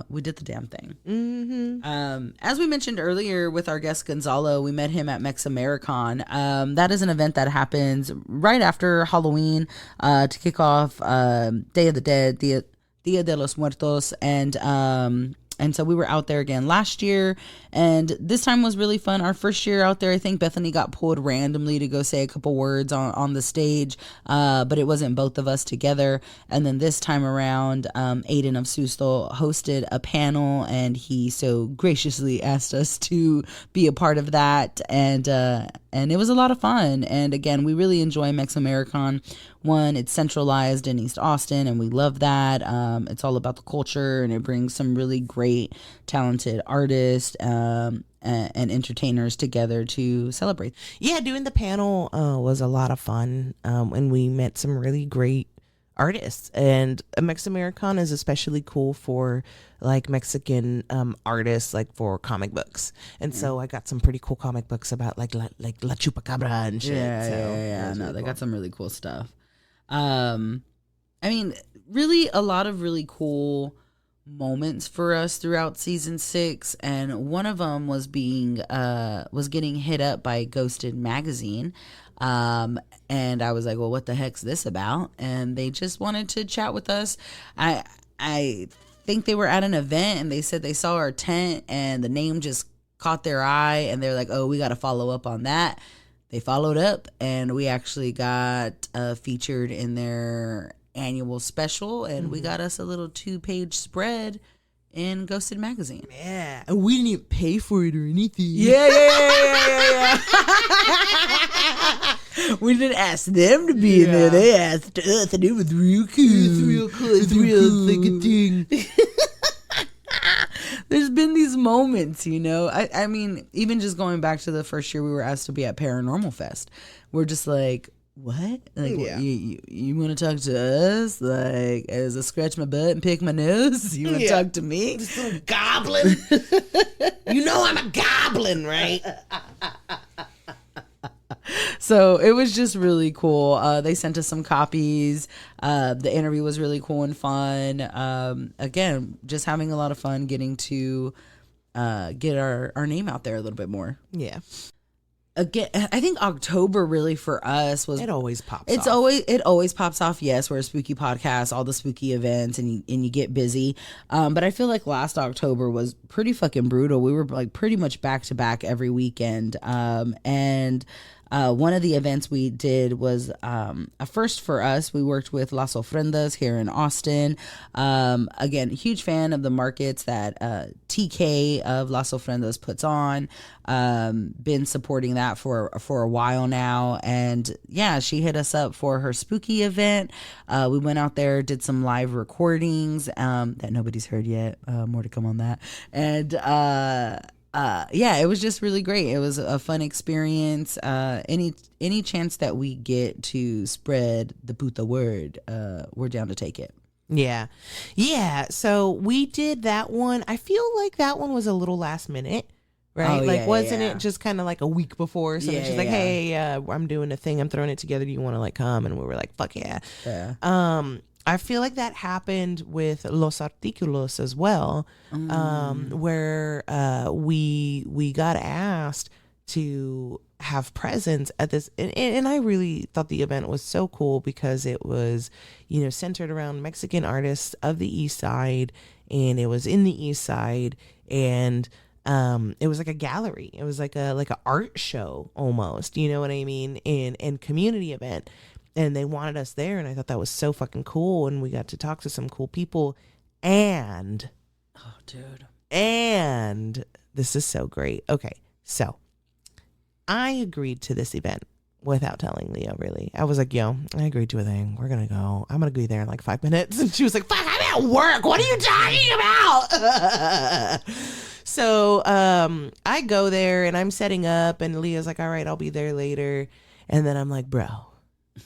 [SPEAKER 1] we did the damn thing.
[SPEAKER 3] Mm-hmm.
[SPEAKER 1] As we mentioned earlier with our guest Gonzalo, we met him at Mex-Americon. That is an event that happens right after Halloween to kick off Day of the Dead, Dia de los Muertos, and so we were out there again last year, and this time was really fun. Our first year out there, I think Bethany got pulled randomly to go say a couple words on the stage, but it wasn't both of us together. And then this time around, Aiden of Susto hosted a panel, and he so graciously asked us to be a part of that, and it was a lot of fun. And again, we really enjoy Mex-Americon. One, it's centralized in East Austin, and we love that. It's all about the culture, and it brings some really great, talented artists and entertainers together to celebrate.
[SPEAKER 3] Yeah, doing the panel was a lot of fun, and we met some really great artists. And Mex-Americon is especially cool for like Mexican artists, like for comic books. And so I got some pretty cool comic books about like La Chupacabra and shit.
[SPEAKER 1] Yeah. No, they got some really cool stuff. I mean, really a lot of really cool moments for us throughout season 6, and one of them was getting hit up by Ghosted magazine, and I was like, well, what the heck's this about? And they just wanted to chat with us. I think they were at an event, and they said they saw our tent and the name just caught their eye, and they're like, oh, we got to follow up on that. They followed up, and we actually got featured in their annual special, and we got us a little 2-page spread in Ghosted magazine.
[SPEAKER 3] Yeah, and we didn't even pay for it or anything.
[SPEAKER 1] Yeah. We didn't ask them to be in there. They asked us, and it was real cool.
[SPEAKER 3] It's real cool. It's real like a thing.
[SPEAKER 1] There's been these moments, you know. I mean, even just going back to the first year we were asked to be at Paranormal Fest, we're just like, what? Like, you want to talk to us? Like, as I scratch my butt and pick my nose? You want to talk to me?
[SPEAKER 3] This little goblin. You know I'm a goblin, right?
[SPEAKER 1] So it was just really cool. They sent us some copies. The interview was really cool and fun. Again, just having a lot of fun getting to get our name out there a little bit more.
[SPEAKER 3] Yeah.
[SPEAKER 1] Again, I think October really for us was.
[SPEAKER 3] It always pops.
[SPEAKER 1] It always pops off. Yes, we're a spooky podcast, all the spooky events, and you get busy. But I feel like last October was pretty fucking brutal. We were like pretty much back to back every weekend. And one of the events we did was a first for us. We worked with Las Ofrendas here in Austin. Again, huge fan of the markets that TK of Las Ofrendas puts on. Been supporting that for a while now, and yeah, she hit us up for her spooky event. We went out there, did some live recordings that nobody's heard yet. More to come on that. And yeah, it was just really great. It was a fun experience. Any chance that we get to spread the Puta word, we're down to take it.
[SPEAKER 3] Yeah. Yeah. So we did that one. I feel like that one was a little last minute. Right?
[SPEAKER 1] Oh,
[SPEAKER 3] like,
[SPEAKER 1] yeah,
[SPEAKER 3] wasn't
[SPEAKER 1] yeah.
[SPEAKER 3] it just kind of like a week before? So
[SPEAKER 1] Yeah,
[SPEAKER 3] she's like,
[SPEAKER 1] yeah.
[SPEAKER 3] hey, I'm doing a thing. I'm throwing it together. Do you want to like come? And we were like, fuck yeah.
[SPEAKER 1] Yeah.
[SPEAKER 3] I feel like that happened with Los Artículos as well, where we got asked to have presence at this. And I really thought the event was so cool because it was, centered around Mexican artists of the East Side. And it was in the East Side. And it was like a gallery. It was like a art show almost, you know what I mean? And community event. And they wanted us there, and I thought that was so fucking cool. And we got to talk to some cool people. And this is so great. Okay, so I agreed to this event without telling Leah, really. I was like, yo, I agreed to a thing. We're going to go. I'm going to be there in like 5 minutes. And she was like, fuck, I'm at work. What are you talking about? So I go there, and I'm setting up, and Leah's like, all right, I'll be there later. And then I'm like, bro,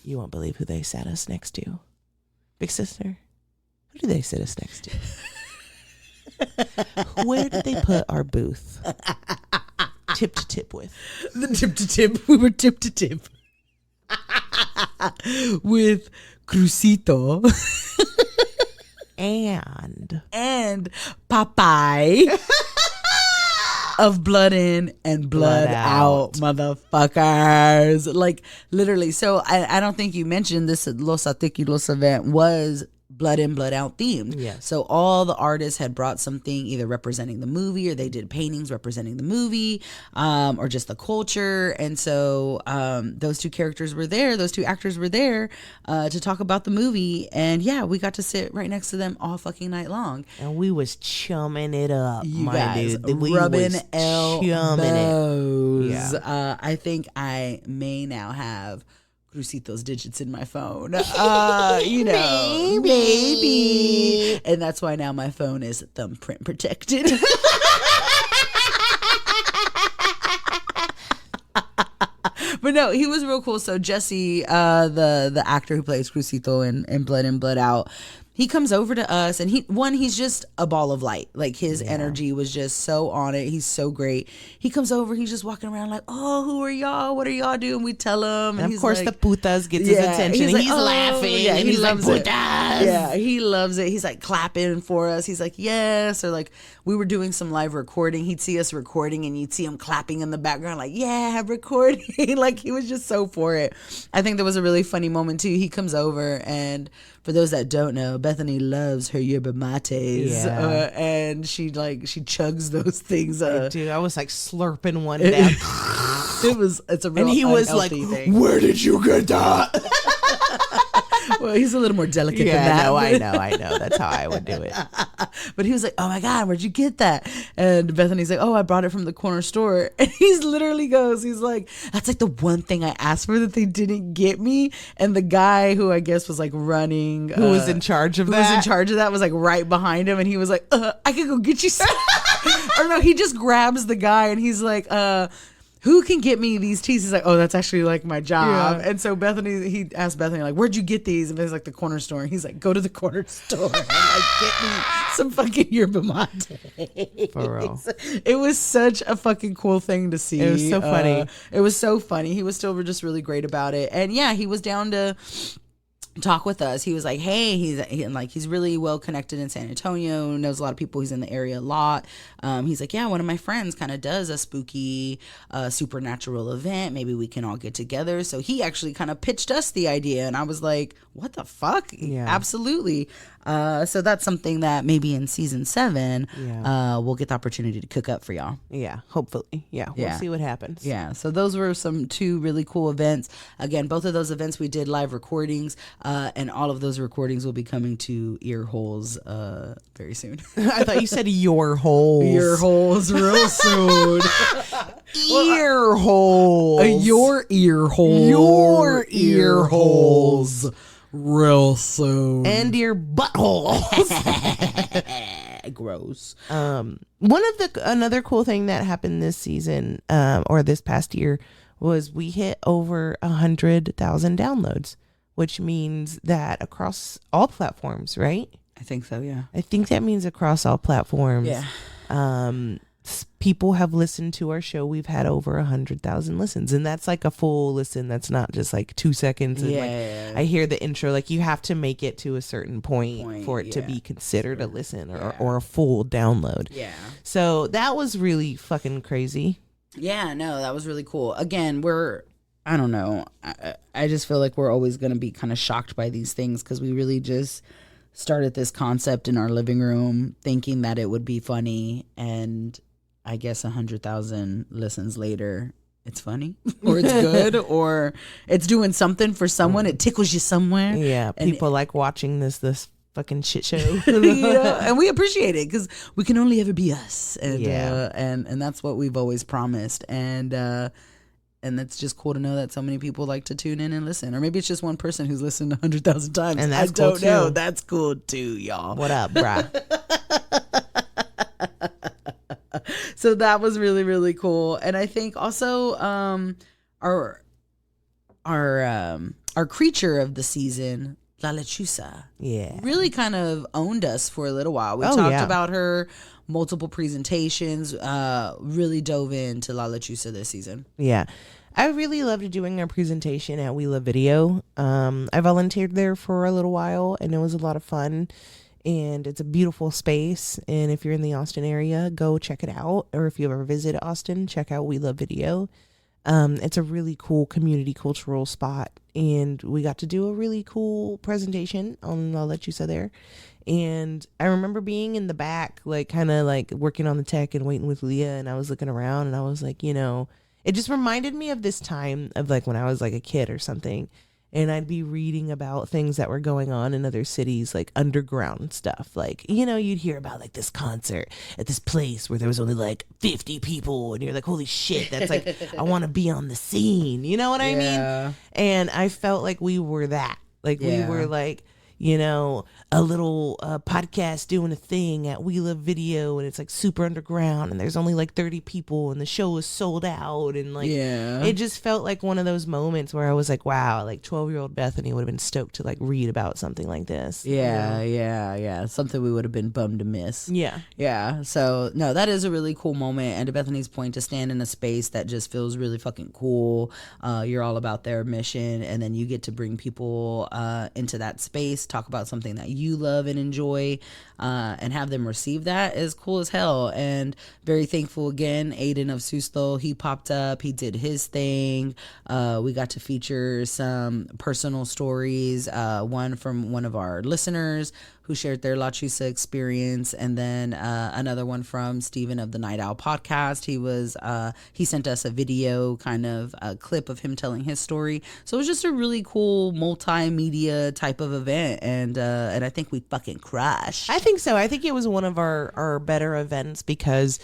[SPEAKER 3] you won't believe who they sat us next to. Big sister, who did they sit us next to? Where did they put our booth? Tip to tip with.
[SPEAKER 1] The tip to tip. We were tip to tip. With Crucito.
[SPEAKER 3] And
[SPEAKER 1] Popeye. Of blood in and blood out, motherfuckers. Like, literally. So I don't think you mentioned this Los Artículos event was blood in, blood out themed.
[SPEAKER 3] Yes.
[SPEAKER 1] So all the artists had brought something either representing the movie, or they did paintings representing the movie, or just the culture. And so those two characters were there, those two actors were there to talk about the movie. And yeah, we got to sit right next to them all fucking night long.
[SPEAKER 3] And we was chumming it up,
[SPEAKER 1] You
[SPEAKER 3] my
[SPEAKER 1] guys,
[SPEAKER 3] dude. We
[SPEAKER 1] rubbing
[SPEAKER 3] was
[SPEAKER 1] elbows.
[SPEAKER 3] Yeah.
[SPEAKER 1] I think I may now have Crucito's digits in my phone. Maybe. And that's why now my phone is thumbprint protected. But no, he was real cool. So Jesse, the actor who plays Crucito in Blood In, Blood Out, he comes over to us, and he's just a ball of light. Like, his energy was just so on it. He's so great. He comes over, he's just walking around like, oh, who are y'all? What are y'all doing? We tell him.
[SPEAKER 3] And
[SPEAKER 1] he's
[SPEAKER 3] of course,
[SPEAKER 1] like,
[SPEAKER 3] the Putas gets his attention. He's laughing.
[SPEAKER 1] Yeah,
[SPEAKER 3] and
[SPEAKER 1] he
[SPEAKER 3] he's
[SPEAKER 1] loves
[SPEAKER 3] like,
[SPEAKER 1] it.
[SPEAKER 3] Putas.
[SPEAKER 1] Yeah, he loves it. He's like clapping for us. He's like, yes. Or like, we were doing some live recording. He'd see us recording, and you'd see him clapping in the background like, yeah, recording. Like, he was just so for it. I think there was a really funny moment too. He comes over, and for those that don't know, Bethany loves her yerba mates, and she chugs those things.
[SPEAKER 3] Dude, I was like slurping one down.
[SPEAKER 1] It's a real
[SPEAKER 3] and he was like,
[SPEAKER 1] thing.
[SPEAKER 3] where did you get that?
[SPEAKER 1] Well, he's a little more delicate than that.
[SPEAKER 3] No, I know. That's how I would do it.
[SPEAKER 1] But he was like, oh my God, where'd you get that? And Bethany's like, oh, I brought it from the corner store. And he's like, that's like the one thing I asked for that they didn't get me. And the guy who I guess was like running,
[SPEAKER 3] who was in charge of that
[SPEAKER 1] was like right behind him. And he was like, I could go get you some. Or no, he just grabs the guy, and he's like, who can get me these teas? He's like, oh, that's actually like my job. Yeah. And so he asked Bethany, like, where'd you get these? And it's like the corner store. And he's like, go to the corner store and like get me some fucking yerba mate.
[SPEAKER 3] For real.
[SPEAKER 1] It was such a fucking cool thing to see.
[SPEAKER 3] It was so funny.
[SPEAKER 1] It was so funny. He was still just really great about it. And yeah, he was down to talk with us. He was like, hey, he's really well connected in San Antonio, knows a lot of people. He's in the area a lot. He's like, yeah, one of my friends kind of does a spooky supernatural event. Maybe we can all get together. So he actually kind of pitched us the idea, and I was like, what the fuck? Yeah, absolutely. So that's something that maybe in season 7 we'll get the opportunity to cook up for y'all.
[SPEAKER 3] Yeah, hopefully. Yeah, we'll see what happens.
[SPEAKER 1] Yeah, so those were two really cool events. Again, both of those events we did live recordings, and all of those recordings will be coming to ear holes very soon.
[SPEAKER 3] I thought you said your holes.
[SPEAKER 1] Ear holes real soon.
[SPEAKER 3] Ear holes.
[SPEAKER 1] Your ear holes.
[SPEAKER 3] Your ear holes.
[SPEAKER 1] Real soon.
[SPEAKER 3] And your buttholes.
[SPEAKER 1] Gross.
[SPEAKER 3] Another cool thing that happened this season, or this past year, was we hit over 100,000 downloads, which means that across all platforms, right?
[SPEAKER 1] I think so, yeah.
[SPEAKER 3] I think that means across all platforms.
[SPEAKER 1] Yeah.
[SPEAKER 3] People have listened to our show. We've had over 100,000 listens, and that's like a full listen. That's not just like 2 seconds. And
[SPEAKER 1] Yeah.
[SPEAKER 3] like I hear the intro, like you have to make it to a certain point for it to be considered a listen or a full download.
[SPEAKER 1] Yeah.
[SPEAKER 3] So that was really fucking crazy.
[SPEAKER 1] Yeah, no, that was really cool. Again, I don't know. I just feel like we're always going to be kind of shocked by these things because we really just started this concept in our living room thinking that it would be funny, and I guess 100,000 listens later, it's funny or it's good or it's doing something for someone. It tickles you somewhere.
[SPEAKER 3] Yeah, people like watching this fucking shit show.
[SPEAKER 1] And we appreciate it because we can only ever be us, and and that's what we've always promised, and it's just cool to know that so many people like to tune in and listen. Or maybe it's just one person who's listened 100,000 times.
[SPEAKER 3] And that's
[SPEAKER 1] I don't know.
[SPEAKER 3] too.
[SPEAKER 1] That's cool too, y'all.
[SPEAKER 3] What up, brah?
[SPEAKER 1] So that was really, really cool. And I think also our creature of the season, La Lechuza, really kind of owned us for a little while. We talked about her, multiple presentations, really dove into La Lechuza this season.
[SPEAKER 3] Yeah. I really loved doing our presentation at We Love Video. I volunteered there for a little while, and it was a lot of fun. And it's a beautiful space. And if you're in the Austin area, go check it out. Or if you ever visit Austin, check out We Love Video. It's a really cool community cultural spot. And we got to do a really cool presentation on La Lechuza there. And I remember being in the back, like kind of like working on the tech and waiting with Leah. And I was looking around and I was like, it just reminded me of this time of like when I was like a kid or something. And I'd be reading about things that were going on in other cities, like underground stuff. Like, you'd hear about like this concert at this place where there was only like 50 people. And you're like, holy shit, that's like, I want to be on the scene. You know what I mean? And I felt like we were that. Like we were like, a little podcast doing a thing at We Love Video, and it's like super underground, and there's only like 30 people, and the show is sold out, and like it just felt like one of those moments where I was like, wow, like 12-year-old Bethany would have been stoked to like read about something like this.
[SPEAKER 1] Yeah, something we would have been bummed to miss. Yeah. So no, that is a really cool moment, and to Bethany's point, to stand in a space that just feels really fucking cool. You're all about their mission, and then you get to bring people into that space, talk about something that you love and enjoy, and have them receive that is cool as hell. And very thankful again, Aiden of Susto, he popped up, he did his thing. We got to feature some personal stories, one from one of our listeners who shared their La Chusa experience, and then another one from Steven of the Night Owl podcast. He sent us a video kind of a clip of him telling his story. So it was just a really cool multimedia type of event, and I think we fucking crushed.
[SPEAKER 3] I think so. I think it was one of our better events because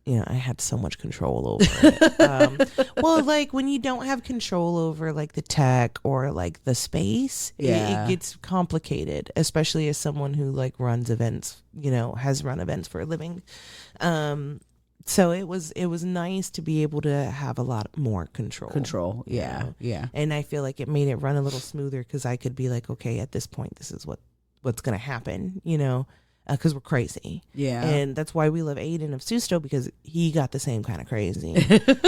[SPEAKER 3] I had so much control over it. Well, like when you don't have control over like the tech or like the space, it gets complicated, especially as someone who like runs events, has run events for a living. So it was nice to be able to have a lot more control.
[SPEAKER 1] Yeah.
[SPEAKER 3] And I feel like it made it run a little smoother because I could be like, okay, at this point, this is what's going to happen, because we're crazy.
[SPEAKER 1] Yeah.
[SPEAKER 3] And that's why we love Aiden of Susto, because he got the same kind of crazy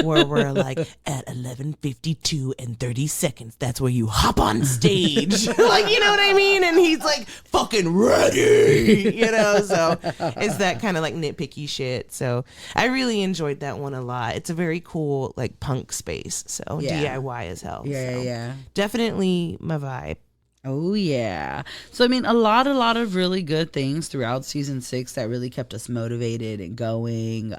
[SPEAKER 3] where we're like at 11:52 and 30 seconds. That's where you hop on stage. Like, you know what I mean? And he's like fucking ready, so it's that kind of like nitpicky shit. So I really enjoyed that one a lot. It's a very cool like punk space. So DIY as hell.
[SPEAKER 1] Yeah.
[SPEAKER 3] Definitely my vibe.
[SPEAKER 1] Oh, yeah. So, I mean, a lot of really good things throughout season 6 that really kept us motivated and going,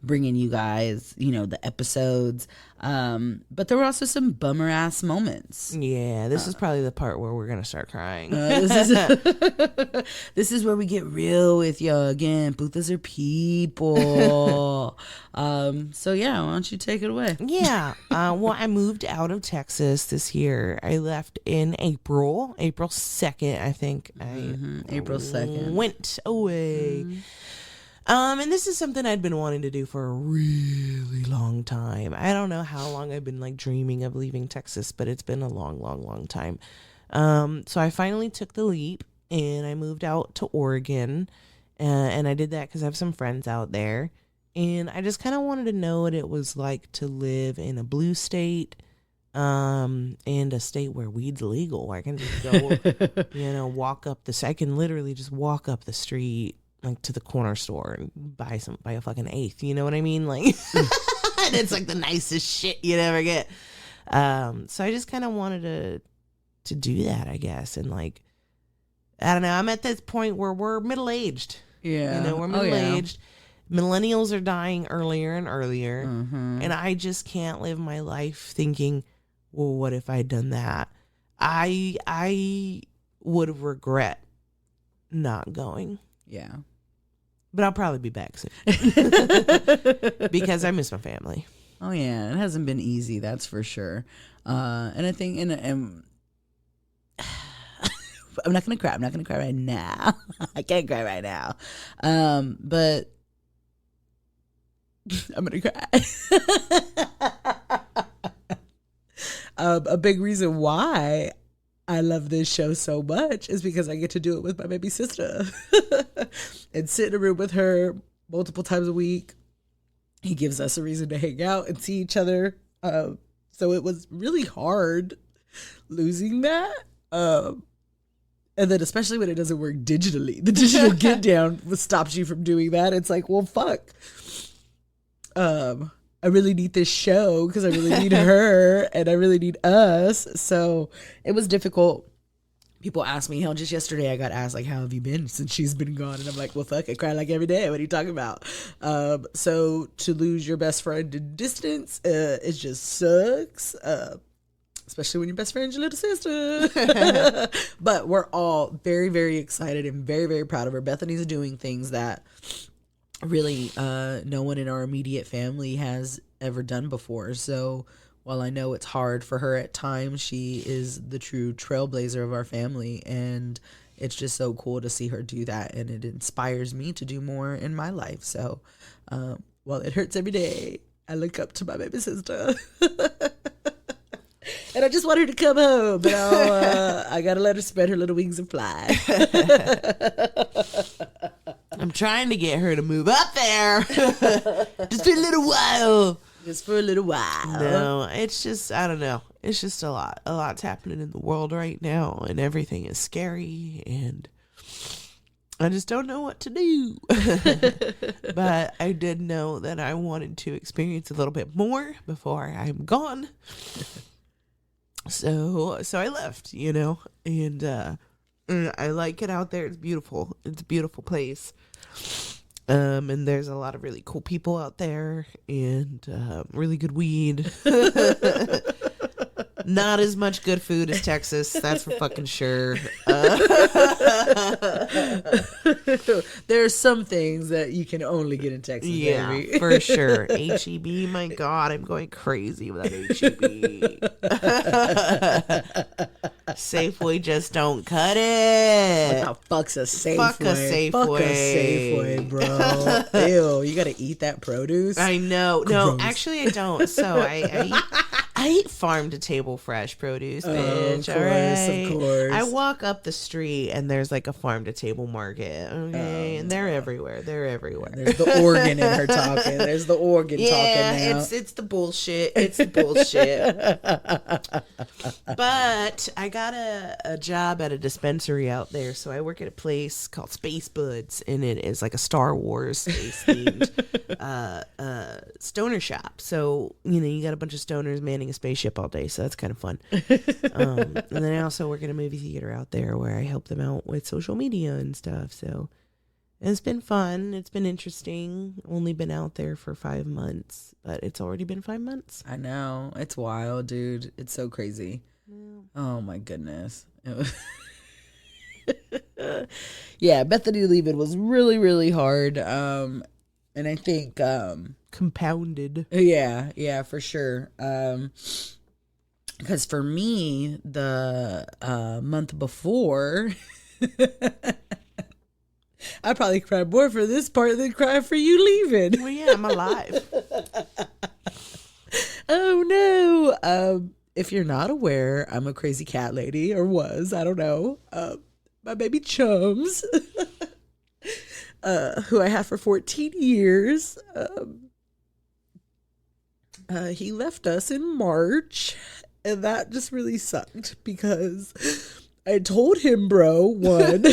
[SPEAKER 1] bringing you guys, the episodes. But there were also some bummer ass moments.
[SPEAKER 3] Yeah, this is probably the part where we're going to start crying.
[SPEAKER 1] This is where we get real with you again. Putas are people. So, yeah, why don't you take it away?
[SPEAKER 3] Yeah. Well, I moved out of Texas this year. I left in April 2nd, I think.
[SPEAKER 1] April 2nd.
[SPEAKER 3] Went away. And this is something I'd been wanting to do for a really long time. I don't know how long I've been like dreaming of leaving Texas, but it's been a long, long, long time. So I finally took the leap and I moved out to Oregon. And I did that because I have some friends out there. And I just kind of wanted to know what it was like to live in a blue state, and a state where weed's legal. I can just go, walk up I can literally just walk up the street, like to the corner store and buy a fucking eighth. You know what I mean? Like, and it's like the nicest shit you'd ever get. So I just kind of wanted to do that, I guess. And like, I don't know, I'm at this point where we're middle-aged.
[SPEAKER 1] Yeah.
[SPEAKER 3] We're middle-aged. Millennials are dying earlier and earlier.
[SPEAKER 1] Mm-hmm.
[SPEAKER 3] And I just can't live my life thinking, well, what if I'd done that? I would regret not going.
[SPEAKER 1] Yeah.
[SPEAKER 3] But I'll probably be back soon. Because I miss my family.
[SPEAKER 1] Oh, yeah. It hasn't been easy, that's for sure. And I think, and I'm not going to cry. I'm not going to cry right now. I can't cry right now. But I'm going to cry. A big reason why I love this show so much is because I get to do it with my baby sister and sit in a room with her multiple times a week. He gives us a reason to hang out and see each other. So it was really hard losing that. And then especially when it doesn't work digitally, the digital get down stops you from doing that. It's like, well, fuck. I really need this show because I really need her and I really need us. So it was difficult. People ask me, hell, just yesterday I got asked, like, how have you been since she's been gone? And I'm like, well, fuck, I cry like every day. What are you talking about? So to lose your best friend in distance, it just sucks. Especially when your best friend's your little sister. But we're all very, very excited and very, very proud of her. Bethany's doing things that really no one in our immediate family has ever done before. So while I know it's hard for her at times, she is the true trailblazer of our family. And it's just so cool to see her do that. And it inspires me to do more in my life. So while it hurts every day, I look up to my baby sister. And I just want her to come home, but I gotta let her spread her little wings and fly.
[SPEAKER 3] I'm trying to get her to move up there. Just for a little while.
[SPEAKER 1] Just for a little while.
[SPEAKER 3] No, it's just, I don't know. It's just a lot. A lot's happening in the world right now, and everything is scary, and I just don't know what to do. But I did know that I wanted to experience a little bit more before I'm gone. So I left, and I like it out there. It's beautiful. It's a beautiful place. And there's a lot of really cool people out there and really good weed. Not as much good food as Texas, that's for fucking sure.
[SPEAKER 1] There are some things that you can only get in Texas,
[SPEAKER 3] yeah,
[SPEAKER 1] baby.
[SPEAKER 3] For sure. HEB, my God, I'm going crazy without HEB. Safeway just don't cut it.
[SPEAKER 1] What the fuck's a Safeway?
[SPEAKER 3] Fuck a Safeway.
[SPEAKER 1] Fuck a Safeway, bro. Ew, you gotta eat that produce?
[SPEAKER 3] I know. No, actually I don't. So I eat farm to table fresh produce, bitch.
[SPEAKER 1] Of course.
[SPEAKER 3] I walk up the street and there's like a farm to table market. Okay. And they're everywhere. There's
[SPEAKER 1] the organ in her talking. There's the organ talking now.
[SPEAKER 3] It's the bullshit. It's the bullshit. But I got a job at a dispensary out there. So I work at a place called Space Buds, and it is like a Star Wars space themed stoner shop. So, you got a bunch of stoners manning a spaceship all day, so that's kind of fun. And then I also work in a movie theater out there where I help them out with social media and stuff. So it's been fun. It's been interesting. Only been out there for 5 months, but it's already been 5 months.
[SPEAKER 1] I know. It's wild, dude. It's so crazy.
[SPEAKER 3] Yeah.
[SPEAKER 1] Oh my goodness. Yeah, Bethany leaving was really, really hard. And I think
[SPEAKER 3] Compounded.
[SPEAKER 1] Yeah, for sure. Because for me, the month before, I probably cried more for this part than cry for you leaving.
[SPEAKER 3] Well, yeah, I'm alive.
[SPEAKER 1] Oh no. if you're not aware, I'm a crazy cat lady, or was, I don't know. My baby Chums, who I have for 14 years, he left us in March, and that just really sucked because I told him, bro, one,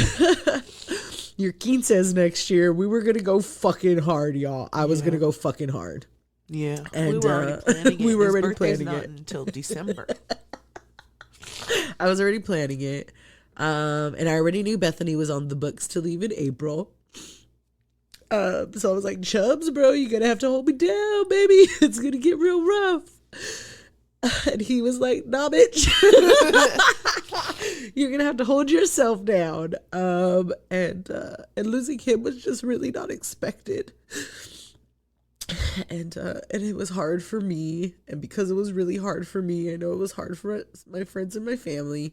[SPEAKER 1] your quincea's next year, we were going to go fucking hard, y'all. I was going to go fucking hard.
[SPEAKER 3] Yeah,
[SPEAKER 1] And
[SPEAKER 3] we were already planning it.
[SPEAKER 1] we were
[SPEAKER 3] His
[SPEAKER 1] already
[SPEAKER 3] birthday's
[SPEAKER 1] planning
[SPEAKER 3] not
[SPEAKER 1] it
[SPEAKER 3] until December.
[SPEAKER 1] I was already planning it. And I already knew Bethany was on the books to leave in April. So I was like, Chubbs, bro, you're going to have to hold me down, baby. It's going to get real rough. And he was like, nah, bitch. You're going to have to hold yourself down. And losing him was just really not expected. And it was hard for me. And because it was really hard for me, I know it was hard for my friends and my family.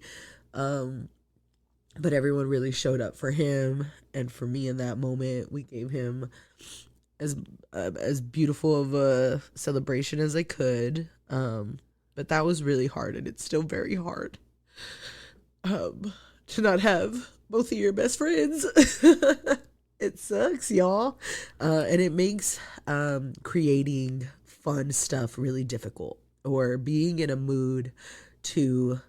[SPEAKER 1] But everyone really showed up for him and for me in that moment. We gave him as beautiful of a celebration as I could. But that was really hard, and it's still very hard to not have both of your best friends. It sucks, y'all. And it makes creating fun stuff really difficult, or being in a mood to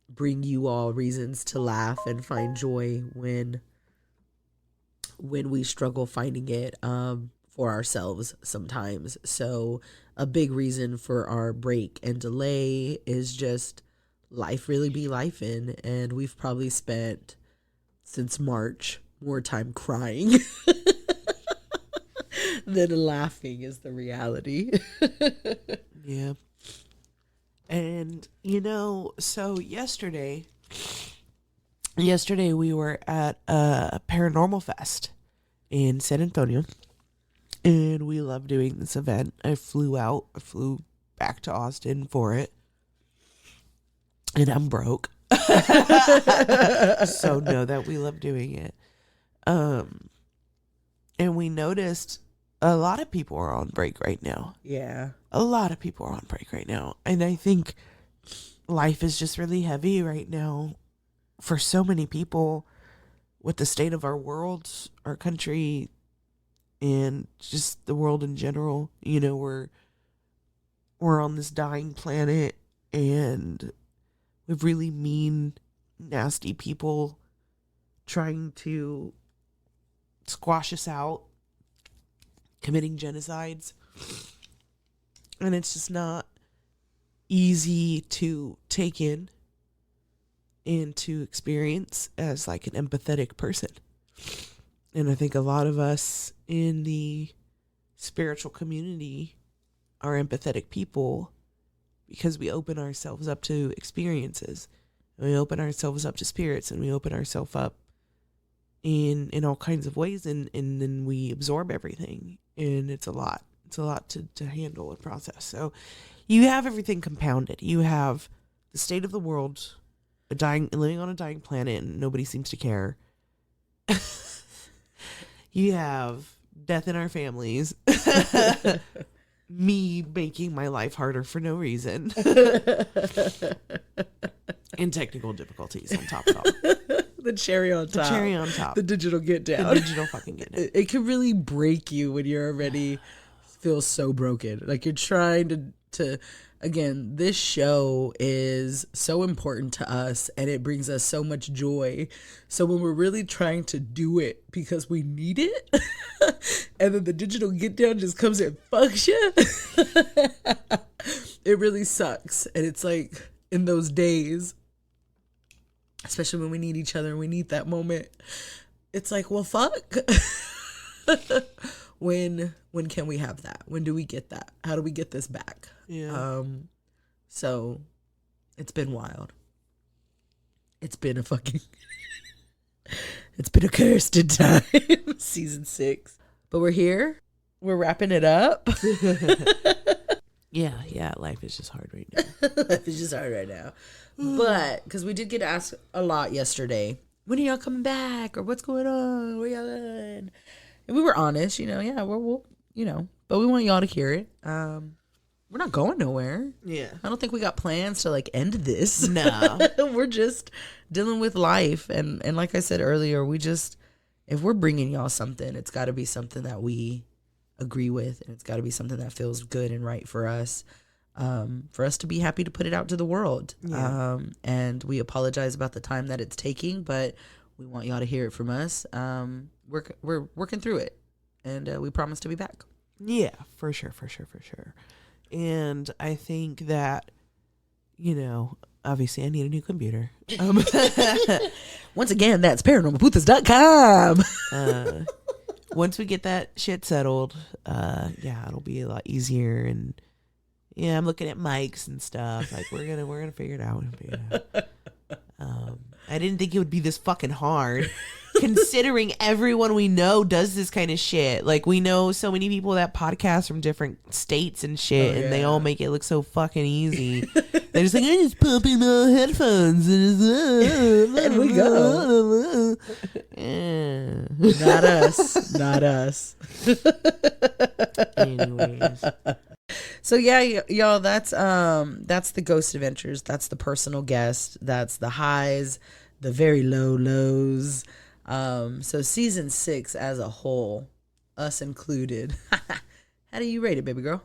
[SPEAKER 1] bring you all reasons to laugh and find joy when we struggle finding it for ourselves sometimes. So a big reason for our break and delay is just life really be lifing, and we've probably spent since March more time crying than laughing is the reality.
[SPEAKER 3] Yeah. And, so yesterday we were at a Paranormal Fest in San Antonio, and we love doing this event. I flew back to Austin for it, and I'm broke. So know that we love doing it. And we noticed a lot of people are on break right now.
[SPEAKER 1] Yeah.
[SPEAKER 3] A lot of people are on break right now. And I think life is just really heavy right now for so many people with the state of our world, our country, and just the world in general. We're on this dying planet, and we've really mean, nasty people trying to squash us out, committing genocides. And it's just not easy to take in and to experience as like an empathetic person. And I think a lot of us in the spiritual community are empathetic people because we open ourselves up to experiences, and we open ourselves up to spirits, and we open ourselves up in all kinds of ways, and then we absorb everything, and it's a lot. It's a lot to handle and process. So you have everything compounded. You have the state of the world, living on a dying planet, and nobody seems to care. You have death in our families. Me making my life harder for no reason. And technical difficulties on top of it all.
[SPEAKER 1] The cherry on top.
[SPEAKER 3] The cherry on top.
[SPEAKER 1] The digital get down.
[SPEAKER 3] The digital fucking get down.
[SPEAKER 1] It can really break you when you're already feel so broken. Like you're trying to again, this show is so important to us, and it brings us so much joy. So when we're really trying to do it because we need it, and then the digital get down just comes and fucks you, it really sucks. And it's like in those days, especially when we need each other and we need that moment, it's like, well, fuck. When can we have that? When do we get that? How do we get this back?
[SPEAKER 3] Yeah.
[SPEAKER 1] So it's been wild. It's been a cursed time. Season 6. But we're here. We're wrapping it up.
[SPEAKER 3] Yeah, life is just hard right now.
[SPEAKER 1] Life is just hard right now. But because we did get asked a lot yesterday, when are y'all coming back? Or what's going on? Where y'all at? And we were honest, we'll but we want y'all to hear it. we're not going nowhere.
[SPEAKER 3] Yeah.
[SPEAKER 1] I don't think we got plans to like end this.
[SPEAKER 3] No.
[SPEAKER 1] We're just dealing with life. And like I said earlier, if we're bringing y'all something, it's got to be something that we agree with. And it's got to be something that feels good and right for us to be happy to put it out to the world.
[SPEAKER 3] Yeah.
[SPEAKER 1] And we apologize about the time that it's taking, but we want y'all to hear it from us. We're working through it. And we promise to be back.
[SPEAKER 3] Yeah, for sure. And I think that, obviously I need a new computer.
[SPEAKER 1] Once again, that's paranormalputas.com.
[SPEAKER 3] Once we get that shit settled, it'll be a lot easier. And I'm looking at mics and stuff. Like we're gonna figure it out. I didn't think it would be this fucking hard, considering everyone we know does this kind of shit. Like we know so many people that podcast from different states and shit, and they all make it look so fucking easy. They're just like, I just pop in my headphones and
[SPEAKER 1] we go. Not us.
[SPEAKER 3] Anyways.
[SPEAKER 1] So yeah, y'all, that's the Ghost Adventures. That's the personal guest. That's the highs, the very low lows. So season 6 as a whole, us included. How do you rate it, baby girl?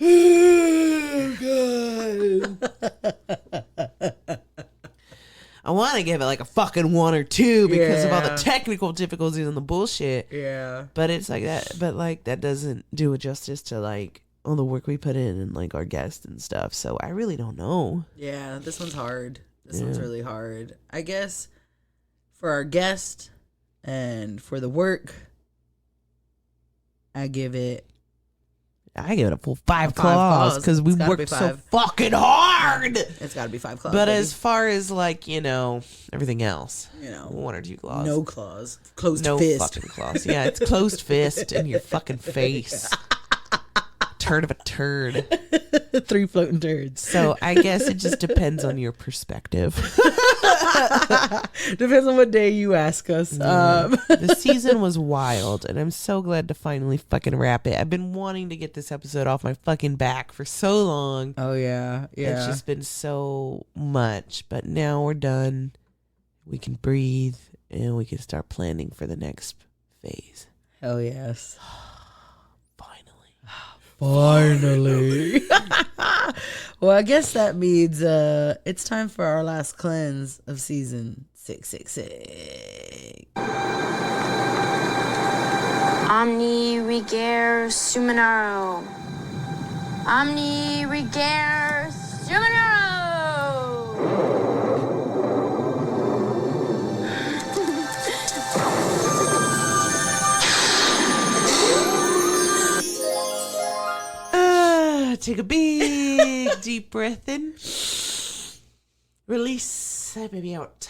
[SPEAKER 3] Oh, God. I want to give it like a fucking 1 or 2 because of all the technical difficulties and the bullshit.
[SPEAKER 1] Yeah.
[SPEAKER 3] But it's like that. But like that doesn't do it justice to like all the work we put in and like our guests and stuff. So I really don't know.
[SPEAKER 1] Yeah, this one's hard. This one's really hard. I guess for our guest and for the work, I give it
[SPEAKER 3] a full 5 claws because we worked so fucking hard.
[SPEAKER 1] It's got to be 5 claws.
[SPEAKER 3] But
[SPEAKER 1] baby.
[SPEAKER 3] as far as like, everything else, 1 or 2 claws.
[SPEAKER 1] No claws. Closed
[SPEAKER 3] no
[SPEAKER 1] fist.
[SPEAKER 3] Fucking claws. Yeah, it's closed fist in your fucking face. Turd of a turd.
[SPEAKER 1] 3 floating turds.
[SPEAKER 3] So I guess it just depends on your perspective.
[SPEAKER 1] Depends on what day you ask us.
[SPEAKER 3] The season was wild, and I'm so glad to finally fucking wrap it. I've been wanting to get this episode off my fucking back for so long.
[SPEAKER 1] Oh yeah.
[SPEAKER 3] It's just been so much, but now we're done. We can breathe, and we can start planning for the next phase.
[SPEAKER 1] Hell yes.
[SPEAKER 3] Finally.
[SPEAKER 1] Well, I guess that means it's time for our last cleanse of season 666.
[SPEAKER 4] Omni rigere suminaro. Omni rigere suminaro.
[SPEAKER 3] Take a big deep breath in. Release that baby out.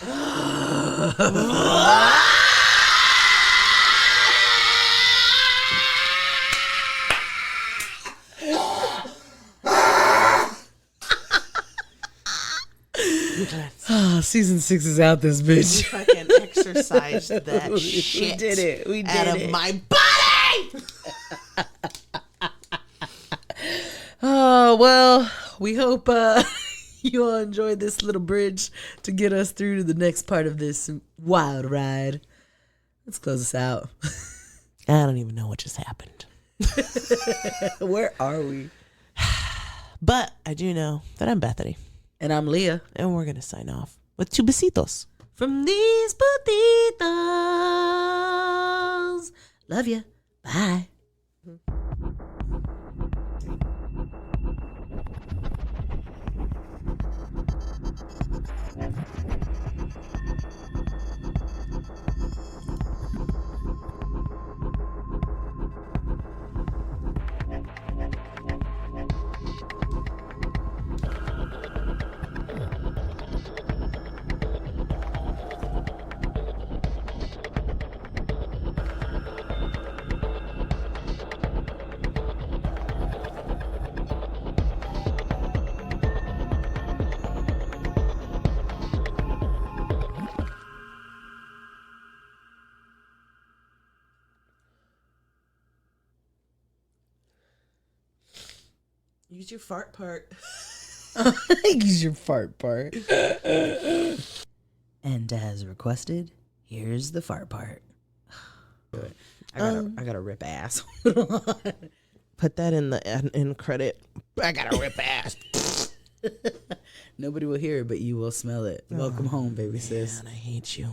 [SPEAKER 1] Season 6 is out this bitch.
[SPEAKER 3] Fucking exercised that shit.
[SPEAKER 1] We did it. We did
[SPEAKER 3] out
[SPEAKER 1] it.
[SPEAKER 3] of my body.
[SPEAKER 1] Oh, well, we hope you all enjoyed this little bridge to get us through to the next part of this wild ride. Let's close this out.
[SPEAKER 3] I don't even know what just happened.
[SPEAKER 1] Where are we?
[SPEAKER 3] But I do know that I'm Bethany.
[SPEAKER 1] And I'm Leah.
[SPEAKER 3] And we're going to sign off with 2 besitos.
[SPEAKER 1] From these putitos. Love ya. Bye.
[SPEAKER 3] Use your fart part.
[SPEAKER 1] Use your fart part. And as requested, here's the fart part. I gotta rip ass.
[SPEAKER 3] Put that in the end credit. I gotta rip ass.
[SPEAKER 1] Nobody will hear it, but you will smell it. Welcome home, baby sis.
[SPEAKER 3] Man, I hate you.